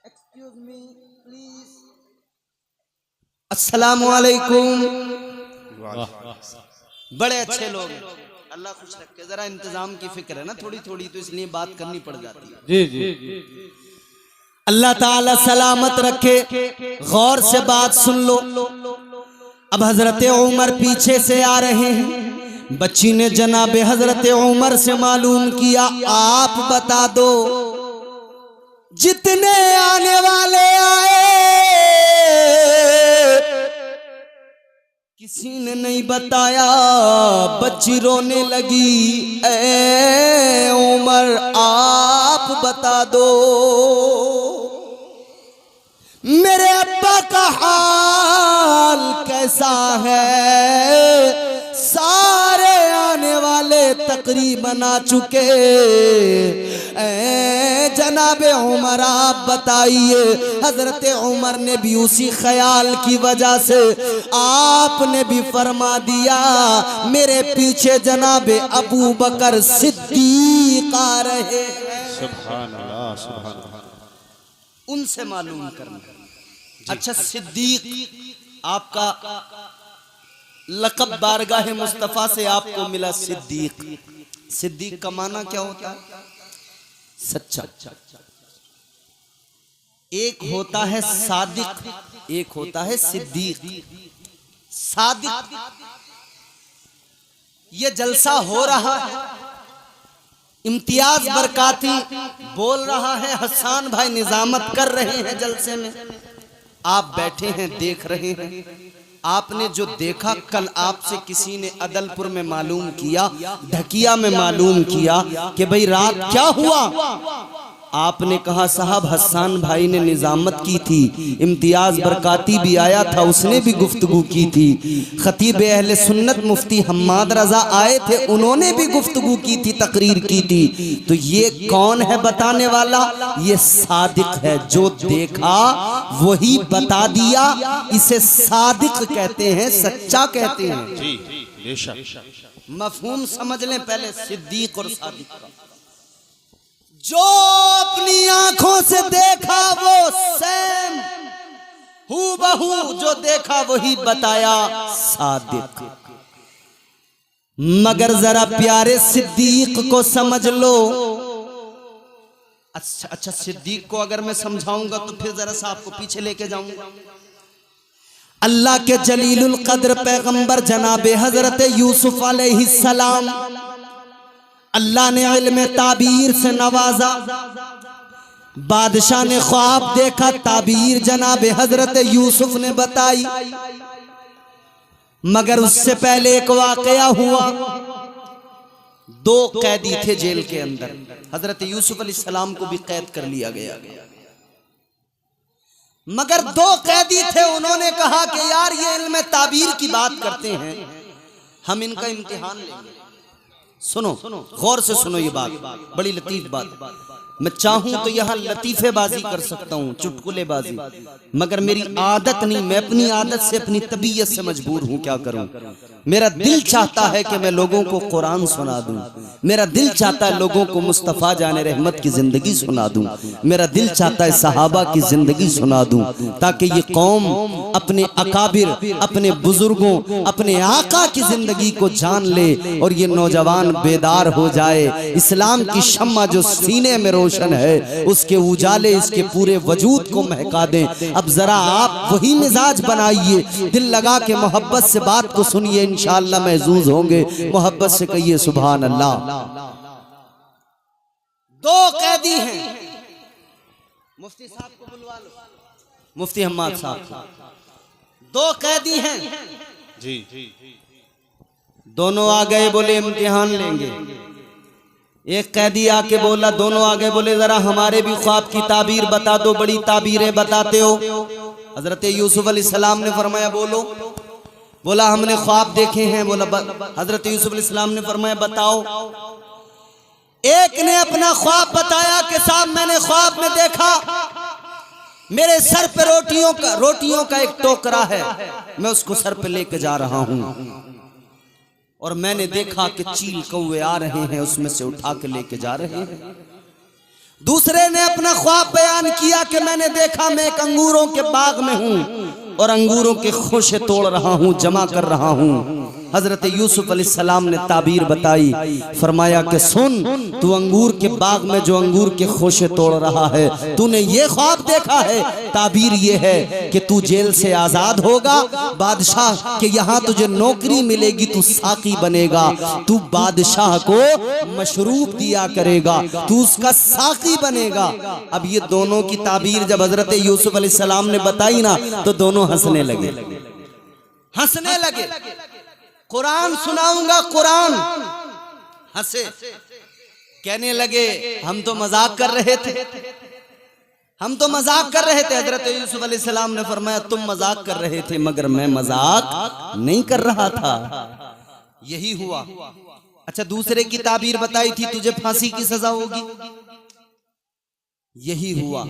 एक्सक्यूज मी प्लीज, अस्सलाम वालेकुम। बड़े अच्छे लोग, अल्लाह खुश रखे। जरा इंतजाम की फिक्र है ना थोड़ी थोड़ी, तो इसलिए बात करनी पड़ जाती है। जी जी अल्लाह ताला सलामत रखे। गौर से बात सुन लो। अब हजरत उमर पीछे से आ रहे हैं। बच्ची ने जनाबे हजरत उमर से मालूम किया आप बता दो जितने आने वाले आए किसी ने नहीं बताया। बच्ची रोने लगी ऐ उमर आप बता दो मेरे अब्बा का हाल कैसा है। सारे आने वाले तकरीबन आ चुके, जनाबे उमर आप बताइए। हजरत उमर ने भी उसी ख्याल की वजह से आपने भी फरमा दिया मेरे पीछे जनाबे अबू बकर सिद्दीक आ रहे हैं, सुभान अल्लाह, सुभान अल्लाह। उनसे मालूम करना। अच्छा, सिद्दीक आपका लक़ब बारगाह मुस्तफ़ा से आपको मिला सिद्दीक। सिद्दीक का माना क्या होता है? सच्चा। एक होता है सादिक, एक होता है सिद्दीक। सादिक, ये जलसा हो रहा है, इम्तियाज बरकाती बोल रहा है, हसन भाई निजामत कर रहे हैं जलसे में, आप बैठे हैं देख रहे हैं। आपने जो देखा, कल आपसे किसी ने अदलपुर में मालूम किया, ढकिया में मालूम किया कि भाई रात क्या हुआ, आपने कहा साहब हसन भाई ने निजामत की थी, इम्तियाज बरकाती भी आया था, उसने भी गुफ्तगू की थी, खतीब अहले सुन्नत मुफ्ती हम्माद रजा आए थे, उन्होंने भी गुफ्तगू की थी, तकरीर की थी। तो ये कौन है बताने वाला? ये सादिक है, जो देखा वही बता दिया, इसे सादिक कहते हैं, सच्चा कहते हैं। जी बेशक। मफहूम समझ लें पहले सिद्दीक और सादिक का। जो अपनी आंखों से देखा वो सेम हूबहू, जो देखा वही बताया सादिक। मगर जरा प्यारे सिद्दीक को समझ लो। अच्छा, सिद्दीक को अगर मैं समझाऊंगा तो फिर जरा सा आपको पीछे लेके जाऊंगा। अल्लाह के जलीलुल कद्र पैगंबर जनाबे हजरत यूसुफ अलैहिस्सलाम, अल्लाह ने इल्म ताबीर से नवाजा, बादशाह ने ख्वाब देखा, ताबीर जनाब हजरत यूसुफ ने बताई। मगर उससे पहले एक वाकया हुआ। दो कैदी थे जेल के अंदर, हजरत यूसुफ अलैहिस्सलाम को भी कैद कर लिया गया। मगर दो कैदी थे, उन्होंने कहा कि यार ये इल्म ताबीर की बात करते हैं, हम इनका इम्तिहान लेंगे। सुनो, गौर से सुनो, ये बात बड़ी लतीफ बात। मैं चाहूं तो यहां लतीफेबाजी कर सकता हूं, चुटकुलेबाजी, मगर मेरी आदत नहीं, मैं अपनी आदत से, अपनी तबीयत से मजबूर हूं। क्या करूं? मेरा दिल चाहता है कि मैं लोगों को कुरान सुना दूं, मेरा दिल चाहता है लोगों को मुस्तफ़ा जाने रहमत की जिंदगी सुना दूं, मेरा दिल चाहता है सहाबा की जिंदगी सुना दूं, ताकि ये कौम अपने अकाबिर, अपने बुजुर्गों, अपने आका की जिंदगी को जान ले और ये नौजवान बेदार हो जाए। इस्लाम की शम्मा जो सीने में रोशन है, उसके उजाले इसके पूरे वजूद को महका दें। अब जरा आप वही मिजाज बनाइए, दिल लगा के मोहब्बत से बात को सुनिए, इंशाअल्लाह महजूज होंगे। मोहब्बत से कहिए सुभान अल्लाह। दो कैदी हैं, मुफ्ती साहब को बुलवा लो, मुफ्ती हम्माद साहब। दो कैदी हैं जी, दोनों आ गए, बोले इम्तिहान लेंगे। एक कैदी आके बोला, दोनों आ गए, बोले जरा हमारे भी ख्वाब की ताबीर बता दो, बड़ी ताबीरें बताते हो। हजरत यूसुफ अलैहिस्सलाम ने फरमाया बोलो। बोला हमने ख्वाब देखे हैं। बोला हजरत यूसुफ अलैहिस्सलाम ने फरमाया बताओ। एक ने अपना ख्वाब बताया कि साहब मैंने ख्वाब में देखा मेरे सर पे रोटियों का एक टोकरा है, मैं उसको सर पे लेके जा रहा हूं और मैंने देखा कि चील कौवे आ रहे हैं, उसमें से उठा के लेके जा रहे हैं। दूसरे ने अपना ख्वाब बयान किया कि मैंने देखा मैं एक अंगूरों के बाग में हूं और अंगूरों के खोशे तोड़ रहा हूं, जमा कर रहा हूं। हजरत यूसुफ अलैहिस्सलाम ने ताबीर बताई, फरमाया कि सुन, तू अंगूर के बाग में जो अंगूर के खोशे तोड़ रहा है, तूने ये ख्वाब देखा है। ताबीर ये है कि तू जेल से आजाद होगा, बादशाह के यहाँ तुझे नौकरी मिलेगी, तू साकी बनेगा, तू बादशाह को मशरूब दिया करेगा, तू उसका साकी बनेगा। अब ये दोनों की ताबीर जब हजरत यूसुफ अलैहिस्सलाम ने बताई ना, तो दोनों हंसने लगे। कुरान सुनाऊंगा, कुरान। हंसे, कहने लगे हम तो मजाक कर रहे थे, हम तो मजाक कर रहे थे। हजरत यूसुफ अलैहिस्सलाम ने फरमाया तुम मजाक कर रहे थे, मगर मैं मजाक नहीं कर रहा था। यही हुआ। अच्छा, दूसरे की ताबीर बताई थी तुझे फांसी की सजा होगी, यही हुआ।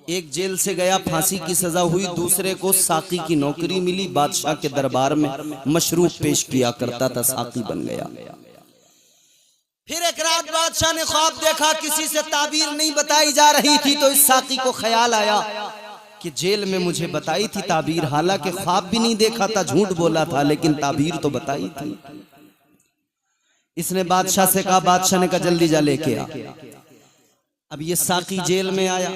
एक जेल से गया, फांसी की सजा हुई, दूसरे को साकी की नौकरी मिली, बादशाह के दरबार में मशरूब पेश किया करता था, साकी बन गया। फिर एक रात बादशाह ने ख्वाब देखा, किसी से ताबीर नहीं बताई जा रही थी, तो इस साकी को ख्याल आया कि जेल में मुझे बताई थी ताबीर, हालांकि ख्वाब भी नहीं देखा था, झूठ बोला था, लेकिन ताबीर तो बताई थी। इसने बादशाह से कहा, बादशाह ने कहा जल्दी जा लेके आ। अब ये साकी जेल में आया।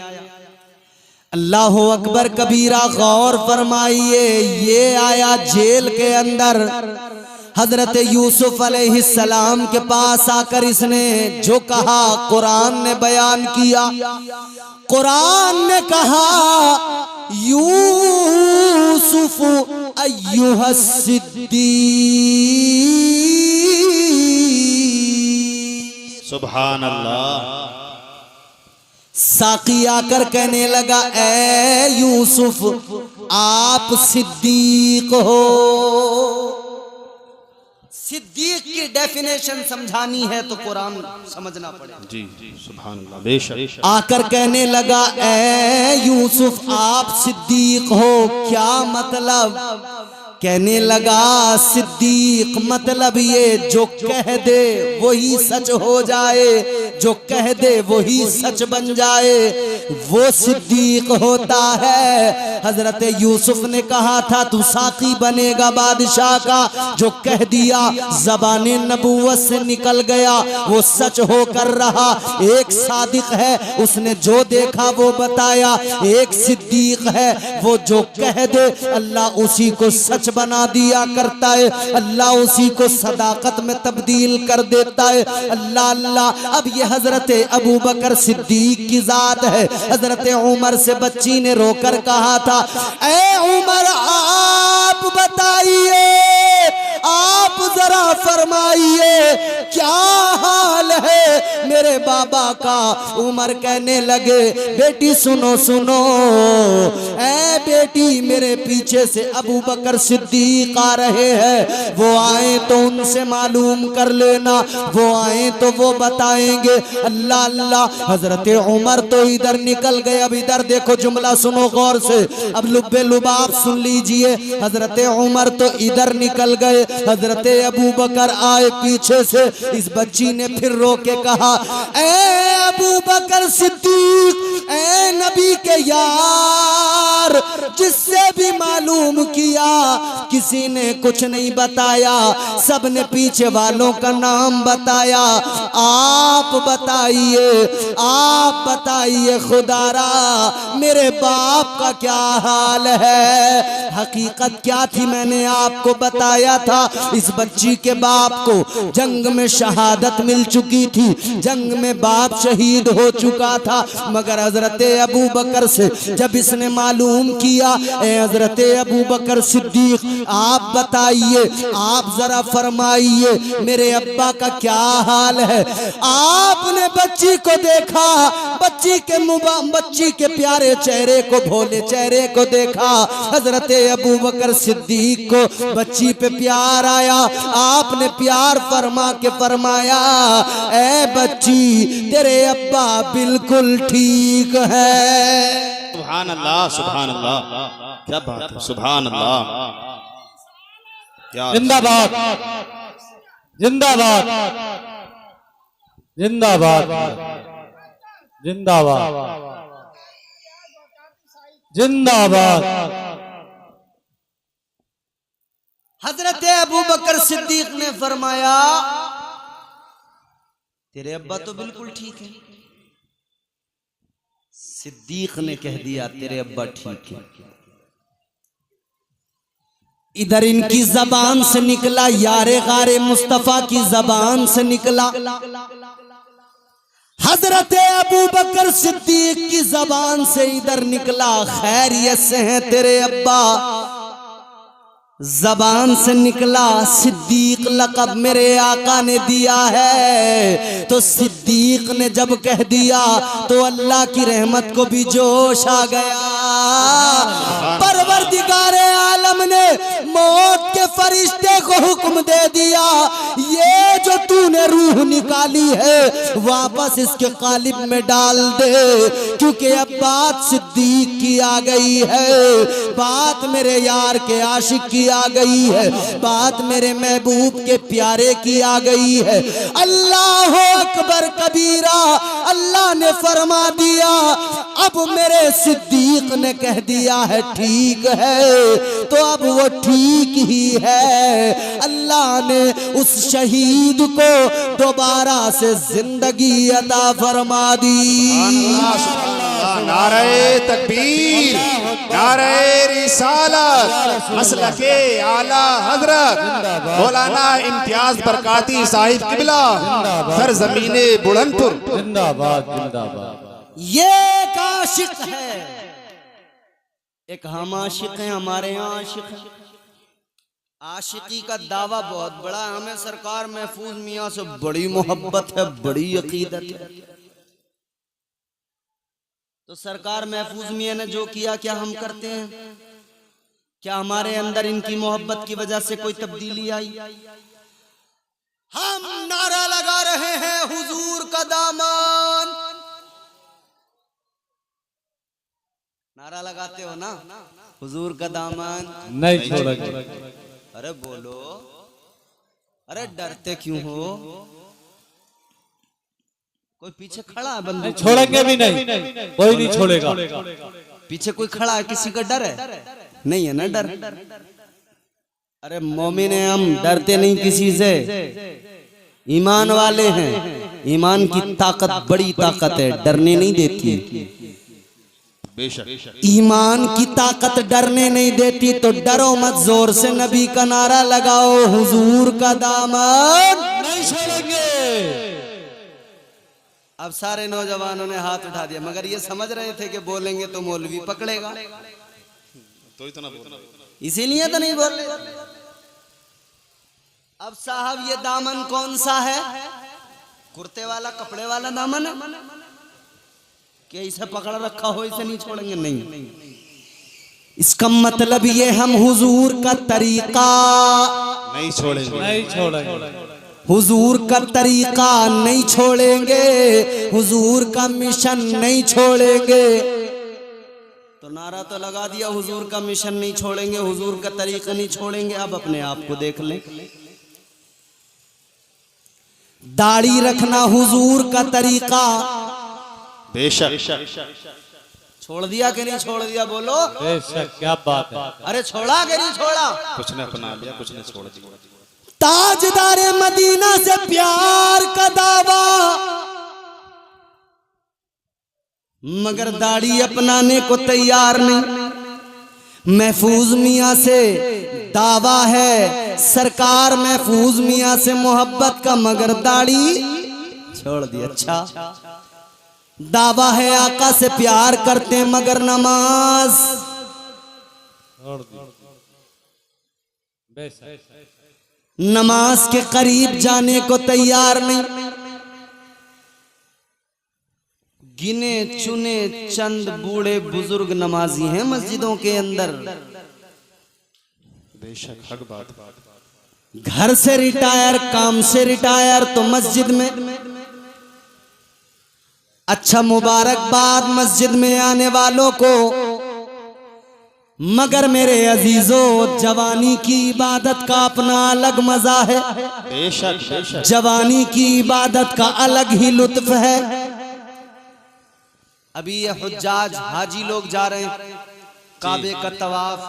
अल्लाह अकबर कबीरा, गौर फरमाइए, ये आया जेल के अंदर। हजरत यूसुफ अलैहिस्सलाम के पास आकर इसने जो कहा कुरान ने बयान किया। कुरान ने कहा, यूसुफ अय्युहा सिद्दीक। सुभान अल्लाह। साकी आकर कहने लगा, ए यूसुफ आप सिद्दीक हो। सिद्दीक की डेफिनेशन समझानी है तो कुरान समझना पड़ेगा। जी जी सुभान अल्लाह। बेशक। आकर कहने लगा, ए यूसुफ आप सिद्दीक हो, क्या मतलब? कहने लगा, सिद्दीक मतलब ये जो कह दे वही सच हो जाए, जो कह दे वही सच बन जाए, वो सिद्दीक होता है। हजरत यूसुफ ने कहा था तू साकी बनेगा बादशाह का, जो कह दिया ज़बाने नबूवत से निकल गया वो सच होकर रहा। एक सादिक है, उसने जो देखा वो बताया। एक सिद्दीक है, वो जो कह दे अल्लाह उसी को सच बना दिया करता है, अल्लाह उसी को सदाकत में तब्दील कर देता है। अल्लाह अल्लाह। अब ये हजरत अबू बकर सिद्दीक की जात है। हजरत उमर से बच्ची ने रोकर कहा था, ए उमर आप बताइए, आप जरा फरमाइए क्या हाल है मेरे बाबा का। उमर कहने लगे, बेटी सुनो सुनो, ए बेटी मेरे पीछे से अबू बकर सिद्दीक आ रहे हैं, वो आए तो उनसे मालूम कर लेना, वो आए तो वो बताएंगे। अल्लाह अल्लाह। हजरत उमर तो इधर निकल गए। अब इधर देखो, जुमला सुनो गौर से, अब लुब्बे लुबाब सुन लीजिए। हजरत उमर तो इधर निकल गए, हजरत अबू बकर आए पीछे से। इस बच्ची ने फिर रो के कहा, ए अबू बकर सिद्दीक, ए नबी के यार, जिससे भी मालूम किया किसी ने कुछ नहीं बताया, सबने पीछे वालों का नाम बताया। आप बताइए, आप बताइए खुदारा मेरे बाप का क्या हाल है। हकीकत क्या थी मैंने आपको बताया था। इस बच्ची के बाप को जंग में शहादत मिल चुकी थी, जंग में बाप शहीद हो चुका था। मगर हजरत अबू बकर से जब इसने मालूम किया, ए हजरत अबू बकर सिद्दीक आप बताइए, आप जरा फरमाइए मेरे अब्बा का क्या हाल है। आपने बच्ची को देखा, बच्ची के प्यारे चेहरे को, भोले चेहरे को देखा। हजरत अबू बकर सिद्दीक को बच्ची पे प्यार आया। आपने प्यार फरमा के फरमाया, ए बच्ची तेरे अब्बा बिल्कुल ठीक है। सुभान अल्लाह। सुभान अल्लाह। क्या बात है। सुभान अल्लाह। जिंदाबाद जिंदाबाद जिंदाबाद जिंदाबाद जिंदाबाद। हजरत अबू बकर सिद्दीक ने फरमाया, तेरे अब्बा तो बिल्कुल ठीक है। सिद्दीक ने कह दिया, तेरे अब्बा ठीक है। इधर इनकी जबान से निकला, यारे गारे मुस्तफा की जबान से निकला। हजरत अबू बकर सिद्दीक की जबान से इधर निकला, खैरियत से हैं तेरे अब्बा। जबान से निकला, सिद्दीक लक़ब मेरे आका ने दिया है। तो सिद्दीक ने जब कह दिया तो अल्लाह की रहमत को भी जोश आ गया। परवरदिगारे आलम ने मौत के फरिश्ते को हुक्म दे दिया, ये जो तूने रूह निकाली है वापस इसके कालिब में डाल दे, क्योंकि अब बात सिद्दीक की आ गई है। बात मेरे यार के आशिक की आ गई है, बात मेरे महबूब के प्यारे की आ गई है। अल्लाह अकबर कबीरा, अल्लाह ने फरमा दिया, अब मेरे सिद्दीक ने कह दिया है ठीक है, तो अब वो ठीक ही है। अल्लाह ने उस शहीद को दोबारा से जिंदगी अता फरमा दी। नारे तकबीर, नारे रिसालत, मसलके आला हजरत मौलाना इम्तियाज बरकाती साहिब किबला, सरजमीने बुलंदपुर जिंदाबाद जिंदाबाद। ये एक आशिक है, एक हम आशिक हैं, हमारे यहाँ आशिक है। आशिकी का दावा बहुत बड़ा है, हमें सरकार महफूज मियाँ से बड़ी मोहब्बत है, बड़ी अकीदत है। तो सरकार महफूज मियाँ ने जो किया क्या हम करते हैं? क्या हमारे अंदर इनकी मोहब्बत की वजह से कोई तब्दीली आई? हम नारा लगा रहे हैं हुजूर का दामन। नारा लगाते हो ना, हुजूर का दामन नहीं छोड़ेंगे। अरे बोलो, अरे डरते क्यों हो? कोई पीछे खड़ा है बंदूक, छोड़ेंगे भी नहीं, कोई नहीं छोड़ेगा। पीछे कोई खड़ा है, किसी का डर है? नहीं है ना डर। अरे मोमिन है हम, डरते नहीं किसी से, ईमान वाले हैं। ईमान की ताकत बड़ी ताकत है, डरने नहीं देती। बेशक ईमान की ताकत डरने नहीं देती, तो डरो मत, जोर से नबी का नारा लगाओ, हुजूर का दामन नहीं छोड़ेंगे। अब सारे नौजवानों ने हाथ उठा दिया, मगर ये समझ रहे थे कि बोलेंगे तो मौलवी पकड़ेगा, तो इतना बोल, इसीलिए तो नहीं बोले। अब साहब ये दामन कौन सा है? कुर्ते वाला, कपड़े वाला दामन है कि इसे पकड़ रखा हो, इसे नहीं छोड़ेंगे? नहीं, इसका मतलब ये हम हुजूर का तरीका नहीं छोड़ेंगे, नहीं छोड़ेंगे, हुजूर का तरीका नहीं छोड़ेंगे, हुजूर का मिशन नहीं छोड़ेंगे। तो नारा तो लगा दिया, हुजूर का मिशन नहीं छोड़ेंगे, हुजूर का तरीका नहीं छोड़ेंगे। अब अपने आप को देख लें, दाढ़ी रखना हुजूर का तरीका, बेशक छोड़ दिया कि नहीं छोड़ दिया? बोलो बेशक, क्या बात है। अरे छोड़ा कि नहीं छोड़ा? कुछ ने अपना लिया, कुछ ने छोड़ दिया। ताजदारे मदीना से प्यार का दावा, मगर दाढ़ी अपनाने को तैयार नहीं। महफूज मियाँ से दावा है, सरकार महफूज मियाँ से मोहब्बत का, मगर दाढ़ी छोड़ दी। अच्छा, दावा है आका से प्यार करते मगर नमाज छोड़ दी। बेशक नमाज के करीब जाने को तैयार नहीं। गिने चुने चंद बूढ़े बुजुर्ग नमाजी हैं मस्जिदों के अंदर, बेशक हक बात। घर से रिटायर, काम से रिटायर, तो मस्जिद में। अच्छा, मुबारकबाद मस्जिद में आने वालों को, मगर मेरे अजीजों, जवानी की इबादत का अपना अलग मजा है। बेशक बेशक जवानी की इबादत का अलग ही लुत्फ है। अभी ये हुज्जाज हाजी लोग जा रहे हैं, काबे का तवाफ,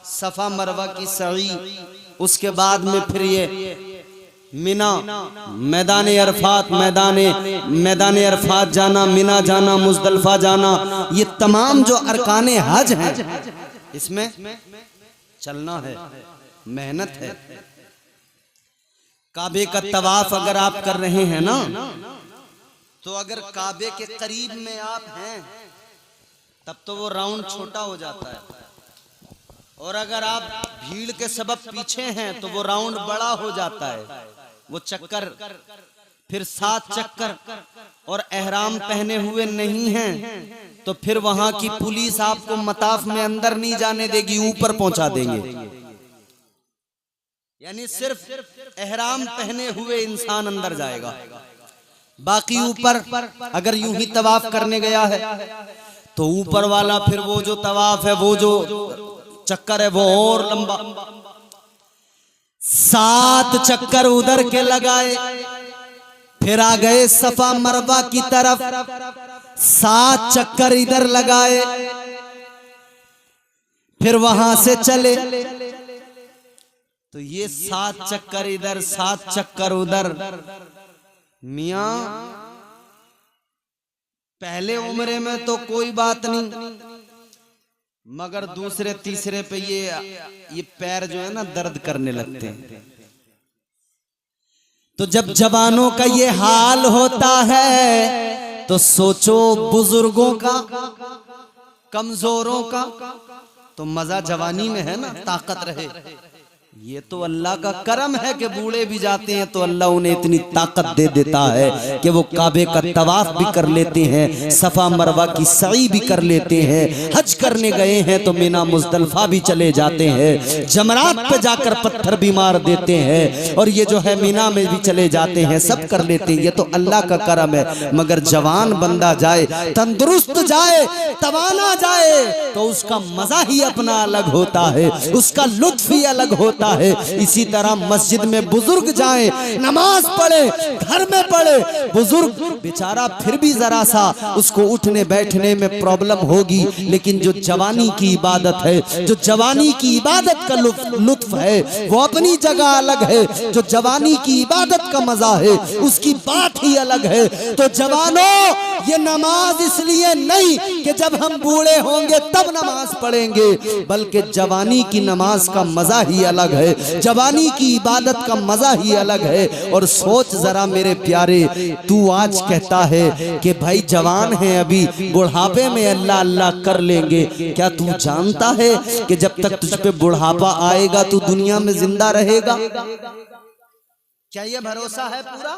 सफा मरवा की सई, उसके बाद में फिर ये मिना, मैदान अरफात, मैदान अरफात जाना, मिना जाना, मुजदलफा जाना, ये तमाम जो अरकाने हज हैं, इसमें चलना है, मेहनत है। काबे का तवाफ अगर आप कर रहे हैं ना, तो अगर काबे के करीब में आप हैं तब तो वो राउंड छोटा हो जाता है, और अगर आप भीड़ के सबब पीछे हैं तो वो राउंड बड़ा हो जाता है। वो चक्कर फिर 7 चक्कर, और एहराम पहने हुए नहीं हैं तो फिर वहां की पुलिस आपको मताफ में अंदर नहीं जाने देगी, ऊपर पहुंचा देंगे। यानी सिर्फ एहराम पहने हुए इंसान अंदर जाएगा, बाकी ऊपर अगर यूं ही तवाफ करने गया है तो ऊपर वाला फिर वो जो तवाफ है, वो जो चक्कर है वो और लंबा। 7 चक्कर उधर के लगाए, फिर आ गए सफा मरवा की तरफ, 7 चक्कर इधर लगाए, फिर वहां से चले। तो ये 7 चक्कर इधर 7 चक्कर उधर। मियां पहले उम्र में तो कोई बात नहीं, मगर दूसरे तीसरे पे ये पैर जो है ना दर्द करने लगते हैं। तो जब जवानों का ये हाल होता है तो सोचो बुजुर्गों का, कमजोरों का। तो मजा जवानी में है ना, ताकत रहे। ये तो अल्लाह का करम है कि बूढ़े भी जाते हैं तो अल्लाह उन्हें इतनी ताकत दे देता है कि वो काबे का तवाफ भी कर लेते हैं, सफा मरवा की सई भी कर लेते हैं, हज करने गए हैं तो मीना मुजदलफा भी चले जाते हैं, जमरात पे जाकर पत्थर भी मार देते हैं, और ये जो है मीना में भी चले जाते हैं, सब कर लेते हैं। ये तो अल्लाह का करम है। मगर जवान बंदा जाए, तंदुरुस्त जाए, तवाना जाए, तो उसका मजा ही अपना अलग होता है, उसका लुत्फ ही अलग होता है। इसी तरह मस्जिद में बुजुर्ग जाएं, नमाज पढ़े, घर में पढ़े, बुजुर्ग बेचारा फिर भी जरा सा उसको उठने बैठने में प्रॉब्लम होगी, लेकिन जो जवानी की इबादत है, जो जवानी की इबादत का लुत्फ है, वो अपनी जगह अलग है। जो जवानी की इबादत का मजा है उसकी बात ही अलग है। तो जवानों, ये नमाज इसलिए नहीं कि जब हम बूढ़े होंगे तब नमाज पढ़ेंगे, बल्कि जवानी की नमाज का मजा ही अलग है, जवानी की इबादत का मजा ही अलग है। और सोच जरा मेरे प्यारे, तू आज कहता है कि भाई जवान है, अभी बुढ़ापे में अल्लाह अल्लाह कर लेंगे। क्या तू जानता है कि जब तक तुझ पे बुढ़ापा आएगा तू दुनिया में जिंदा रहेगा? क्या ये भरोसा है पूरा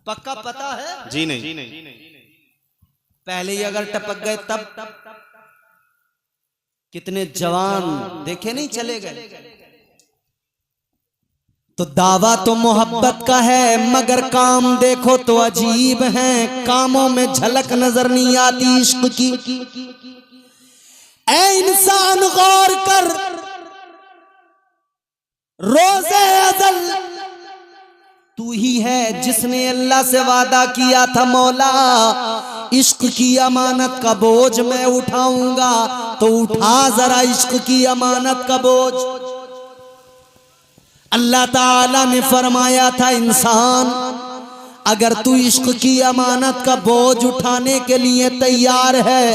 पक्का पता है? जी नहीं। पहले ही अगर टपक गए तब कितने जवान देखे नहीं चले गए। तो दावा तो मोहब्बत का है, मगर काम देखो तो अजीब हैं, कामों में झलक नजर नहीं आती इश्क की। ऐ इंसान गौर कर, रोज़े अज़ल तू ही है जिसने अल्लाह से वादा किया था, मौला इश्क की अमानत का बोझ मैं उठाऊंगा, तो उठा जरा इश्क की अमानत का बोझ। अल्लाह ताला ने फरमाया था, इंसान अगर तू इश्क की अमानत का बोझ उठाने के लिए तैयार है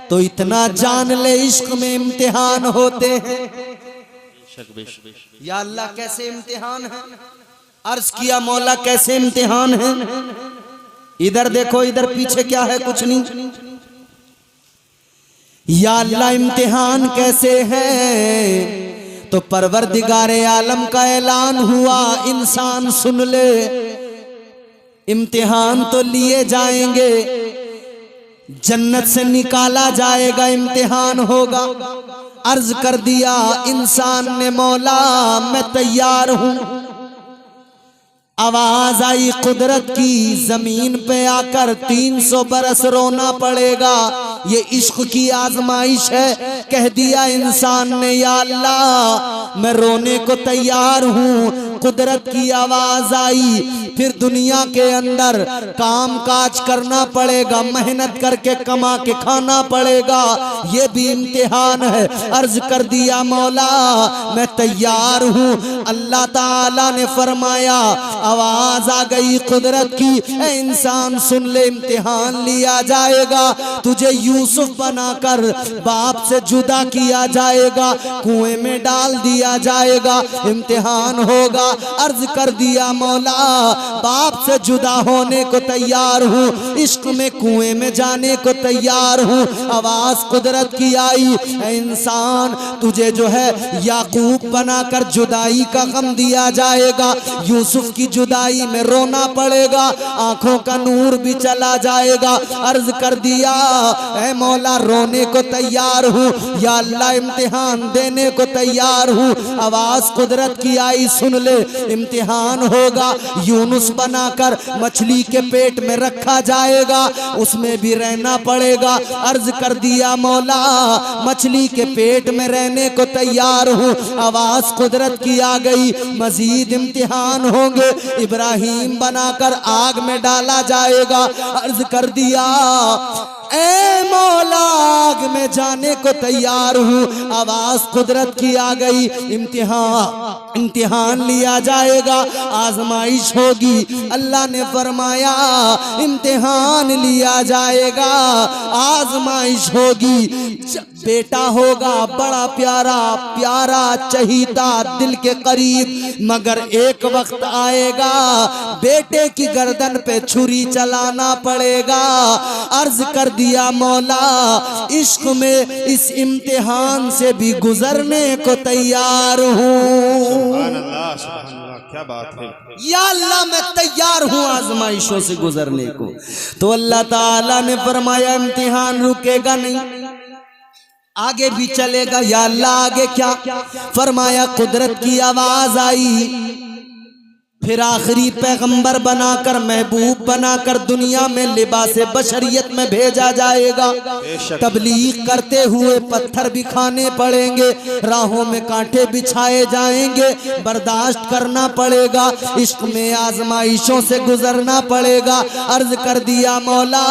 तो इतना जान ले, इश्क में इम्तिहान होते हैं। या अल्लाह कैसे इम्तिहान है? अर्ज किया मौला कैसे इम्तिहान है? इधर देखो, इधर पीछे क्या है? कुछ नहीं। या अल्लाह इम्तिहान कैसे है? तो परवरदिगारे आलम का ऐलान हुआ, इंसान सुन ले, इम्तिहान तो लिए जाएंगे, जन्नत से निकाला जाएगा, इम्तिहान होगा। अर्ज कर दिया इंसान ने, मौला मैं तैयार हूं। आवाज आई कुदरत की, जमीन पे आकर 300 बरस रोना पड़ेगा, ये इश्क की आजमाइश है। कह दिया इंसान ने, या अल्लाह मैं रोने को तैयार हूँ। कुदरत की आवाज आई, फिर दुनिया के अंदर काम काज करना पड़ेगा, मेहनत करके कमा के खाना पड़ेगा, ये भी इम्तिहान है। अर्ज कर दिया मौला मैं तैयार हूँ। अल्लाह ताला ने फरमाया, आवाज आ गई कुदरत की, ए इंसान सुन ले, इम्तिहान लिया जाएगा, तुझे यूसुफ बनाकर बाप से जुदा किया जाएगा, कुएं में डाल दिया जाएगा, इम्तिहान होगा। अर्ज कर दिया मौला बाप से जुदा होने को तैयार हूँ, इश्क में कुएं में जाने को तैयार हूँ। आवाज कुदरत की आई, ए इंसान तुझे जो है याकूब बनाकर जुदाई का गम दिया जाएगा, यूसुफ की जुदाई में रोना पड़ेगा, आंखों का नूर भी चला जाएगा। अर्ज कर दिया, ऐ मौला रोने को तैयार हूँ, या अल्लाह इम्तिहान देने को तैयार हूँ। आवाज कुदरत की आई, सुन ले, इम्तिहान होगा। यूनुस बनाकर मछली के पेट में रखा जाएगा, उसमें भी रहना पड़ेगा। अर्ज कर दिया मौला मछली के पेट में रहने को तैयार हूँ। आवाज कुदरत की आ गई, मजीद इम्तिहान होंगे। इब्राहिम बनाकर आग में डाला जाएगा। अर्ज कर दिया ए मौला आग में जाने को तैयार हूँ। आवाज कुदरत की आ गई, इम्तिहान लिया जाएगा, आजमाइश होगी। अल्लाह ने फरमाया इम्तिहान लिया जाएगा, आजमाइश होगी। बेटा होगा बड़ा प्यारा प्यारा चहीता दिल के करीब, मगर एक वक्त आएगा बेटे की गर्दन पे छुरी चलाना पड़ेगा। अर्ज कर दिया मौला इश्क में इस इम्तिहान से भी गुजरने को तैयार हूँ। सुभान अल्लाह, क्या बात है। या अल्लाह मैं तैयार हूँ आजमाइशों से गुजरने को। तो अल्लाह ताला ने फरमाया इम्तिहान रुकेगा नहीं, आगे भी चलेगा। या अल्लाह आगे क्या? फरमाया कुदरत की आवाज आई, फिर आखिरी पैगंबर बनाकर महबूब बनाकर दुनिया में लिबासे बशरियत में भेजा जाएगा। तबलीग करते हुए पत्थर भी खाने पड़ेंगे, राहों में कांटे बिछाए जाएंगे, बर्दाश्त करना पड़ेगा, इश्क में आजमाइशों से गुजरना पड़ेगा। अर्ज कर दिया मौला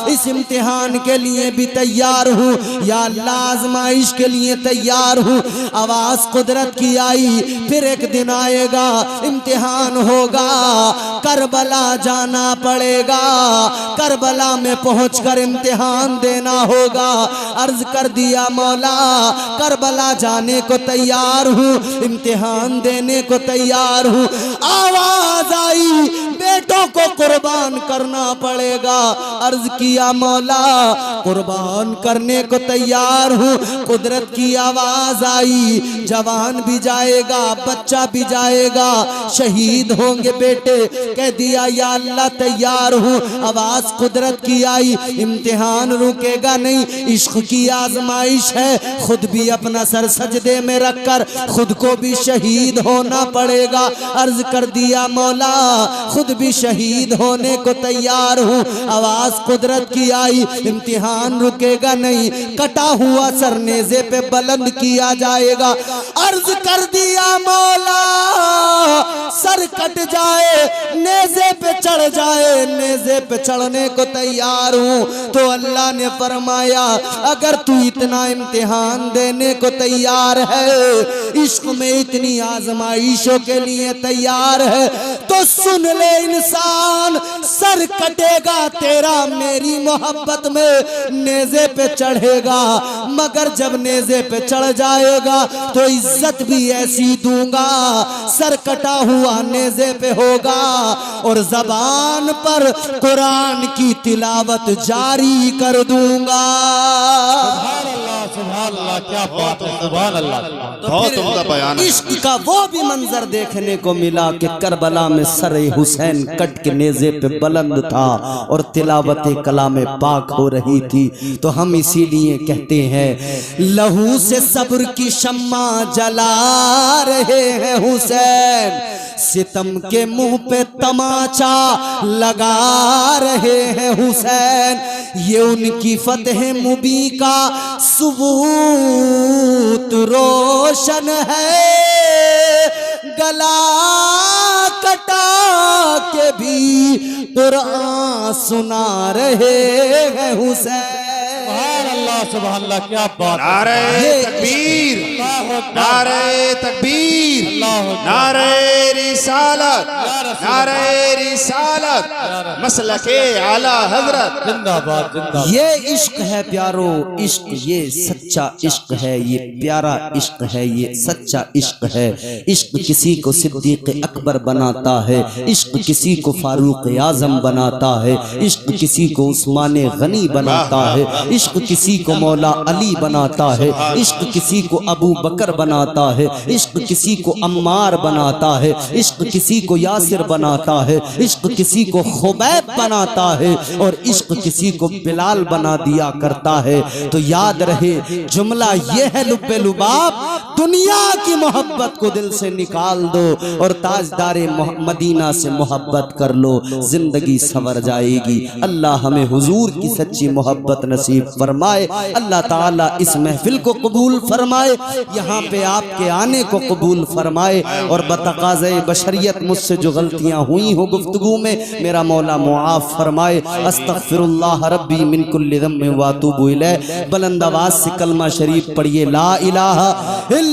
इस इम्तिहान के लिए भी तैयार हूँ, या अल्लाह आजमाइश के लिए तैयार हूँ। आवाज कुदरत की आई, फिर एक दिन आएगा इम्तिहान होगा, करबला जाना पड़ेगा, करबला में पहुंचकर इम्तिहान देना होगा। अर्ज कर दिया मौला करबला जाने को तैयार हूँ, इम्तिहान देने को तैयार हूँ। आवाज आई बेटों को कुर्बान करना पड़ेगा। अर्ज किया मौला कुर्बान करने को तैयार हूँ। कुदरत की आवाज आई, जवान भी जाएगा बच्चा भी जाएगा, शहीद होंगे बेटे। कह दिया या अल्लाह तैयार हूँ। आवाज कुदरत की आई, इम्तिहान रुकेगा नहीं, इश्क की आजमाइश है, खुद भी अपना सर सजदे में रखकर खुद को भी शहीद होना पड़ेगा। अर्ज कर दिया मौला खुद भी शहीद होने को तैयार हूँ। आवाज कुदरत की आई, इम्तिहान रुकेगा नहीं, कटा हुआ सर नेज़े पे बुलंद किया जाएगा। अर्ज कर दिया मौला सर कट जाए नेज़े पे चढ़ जाए, नेज़े पे चढ़ने को तैयार हूँ। तो अल्लाह ने फरमाया अगर तू इतना इम्तिहान देने को तैयार है, इश्क में इतनी आजमाइशों के लिए तैयार है, तो सुन ले इंसान सर कटेगा तेरा मेरी मोहब्बत में नेज़े पे चढ़ेगा, मगर जब नेज़े पे चढ़ जाएगा तो इज्जत भी ऐसी दूंगा, सर कटा हुआ नेज़े पे होगा और ज़बान पर कुरान की तिलावत जारी कर दूंगा। सुभान अल्लाह, क्या बात है, सुभान अल्लाह। बहुत उम्दा बयान है। इश्क का वो भी मंजर देखने को मिला कि करबला में सर हुसैन कट के नेज़े पे बुलंद था और तिलावत कलाम पाक हो रही थी। तो हम इसीलिए कहते हैं लहू से सब्र की शम्मा जला रहे हैं हुसैन, सितम के मुंह पे तमाचा लगा रहे हैं हुसैन, ये उनकी फतह मुबी का सबूत रोशन है, गला कटा के भी कुरान सुना रहे हैं हुसैन। सुभान अल्लाह, क्या बात है। नारे तकबीर, नारे तकबीर, नारे रिसालत, नारे रिसालत, मसलके आला हजरत जिंदाबाद जिंदाबाद। ये इश्क है प्यारो, इश्क ये सच्चा इश्क है, ये प्यारा इश्क है, ये सच्चा इश्क है। इश्क किसी को सिद्दीक अकबर बनाता है, इश्क किसी को फारूक आजम बनाता है, इश्क किसी को उस्मान गनी बनाता है, इश्क किसी को मौला अली बनाता है, इश्क किसी को अबू बकर बनाता है, इश्क किसी को अम्मार बनाता है, इश्क किसी को यासिर बनाता है, इश्क किसी को खुबैब बनाता है और इश्क किसी को बिलाल बना दिया करता है। तो याद रहे जुमला ये है लुब्बे लुबाब, दुनिया की मोहब्बत को दिल से निकाल दो और ताजदारे मदीना से मोहब्बत कर लो, जिंदगी संवर जाएगी। अल्लाह हमें हुजूर की सच्ची मोहब्बत नसीब फरमाए। अल्लाह ताला इस महफिल को कबूल फरमाए, यहाँ पे आपके आने को कबूल फरमाए और बतकाज़े बशरियत मुझसे जो गलतियाँ हुई हो गुफ्तगू में मेरा मौला मुआफ़ फरमाए। अस्तग़फिरुल्लाह रब्बी मिन कुल्लि ज़म्बिन व अतूबु इलैह। बुलंद आवाज़ से कलमा शरीफ पढ़िए, ला इलाहा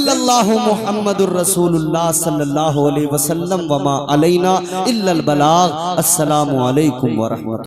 इल्लल्लाहु मुहम्मदुर रसूलुल्लाह सल्लल्लाहु अलैहि वसल्लम व मा अलैना इल्लल बलाग। अस्सलामु अलैकुम व रहमतुल्लाह।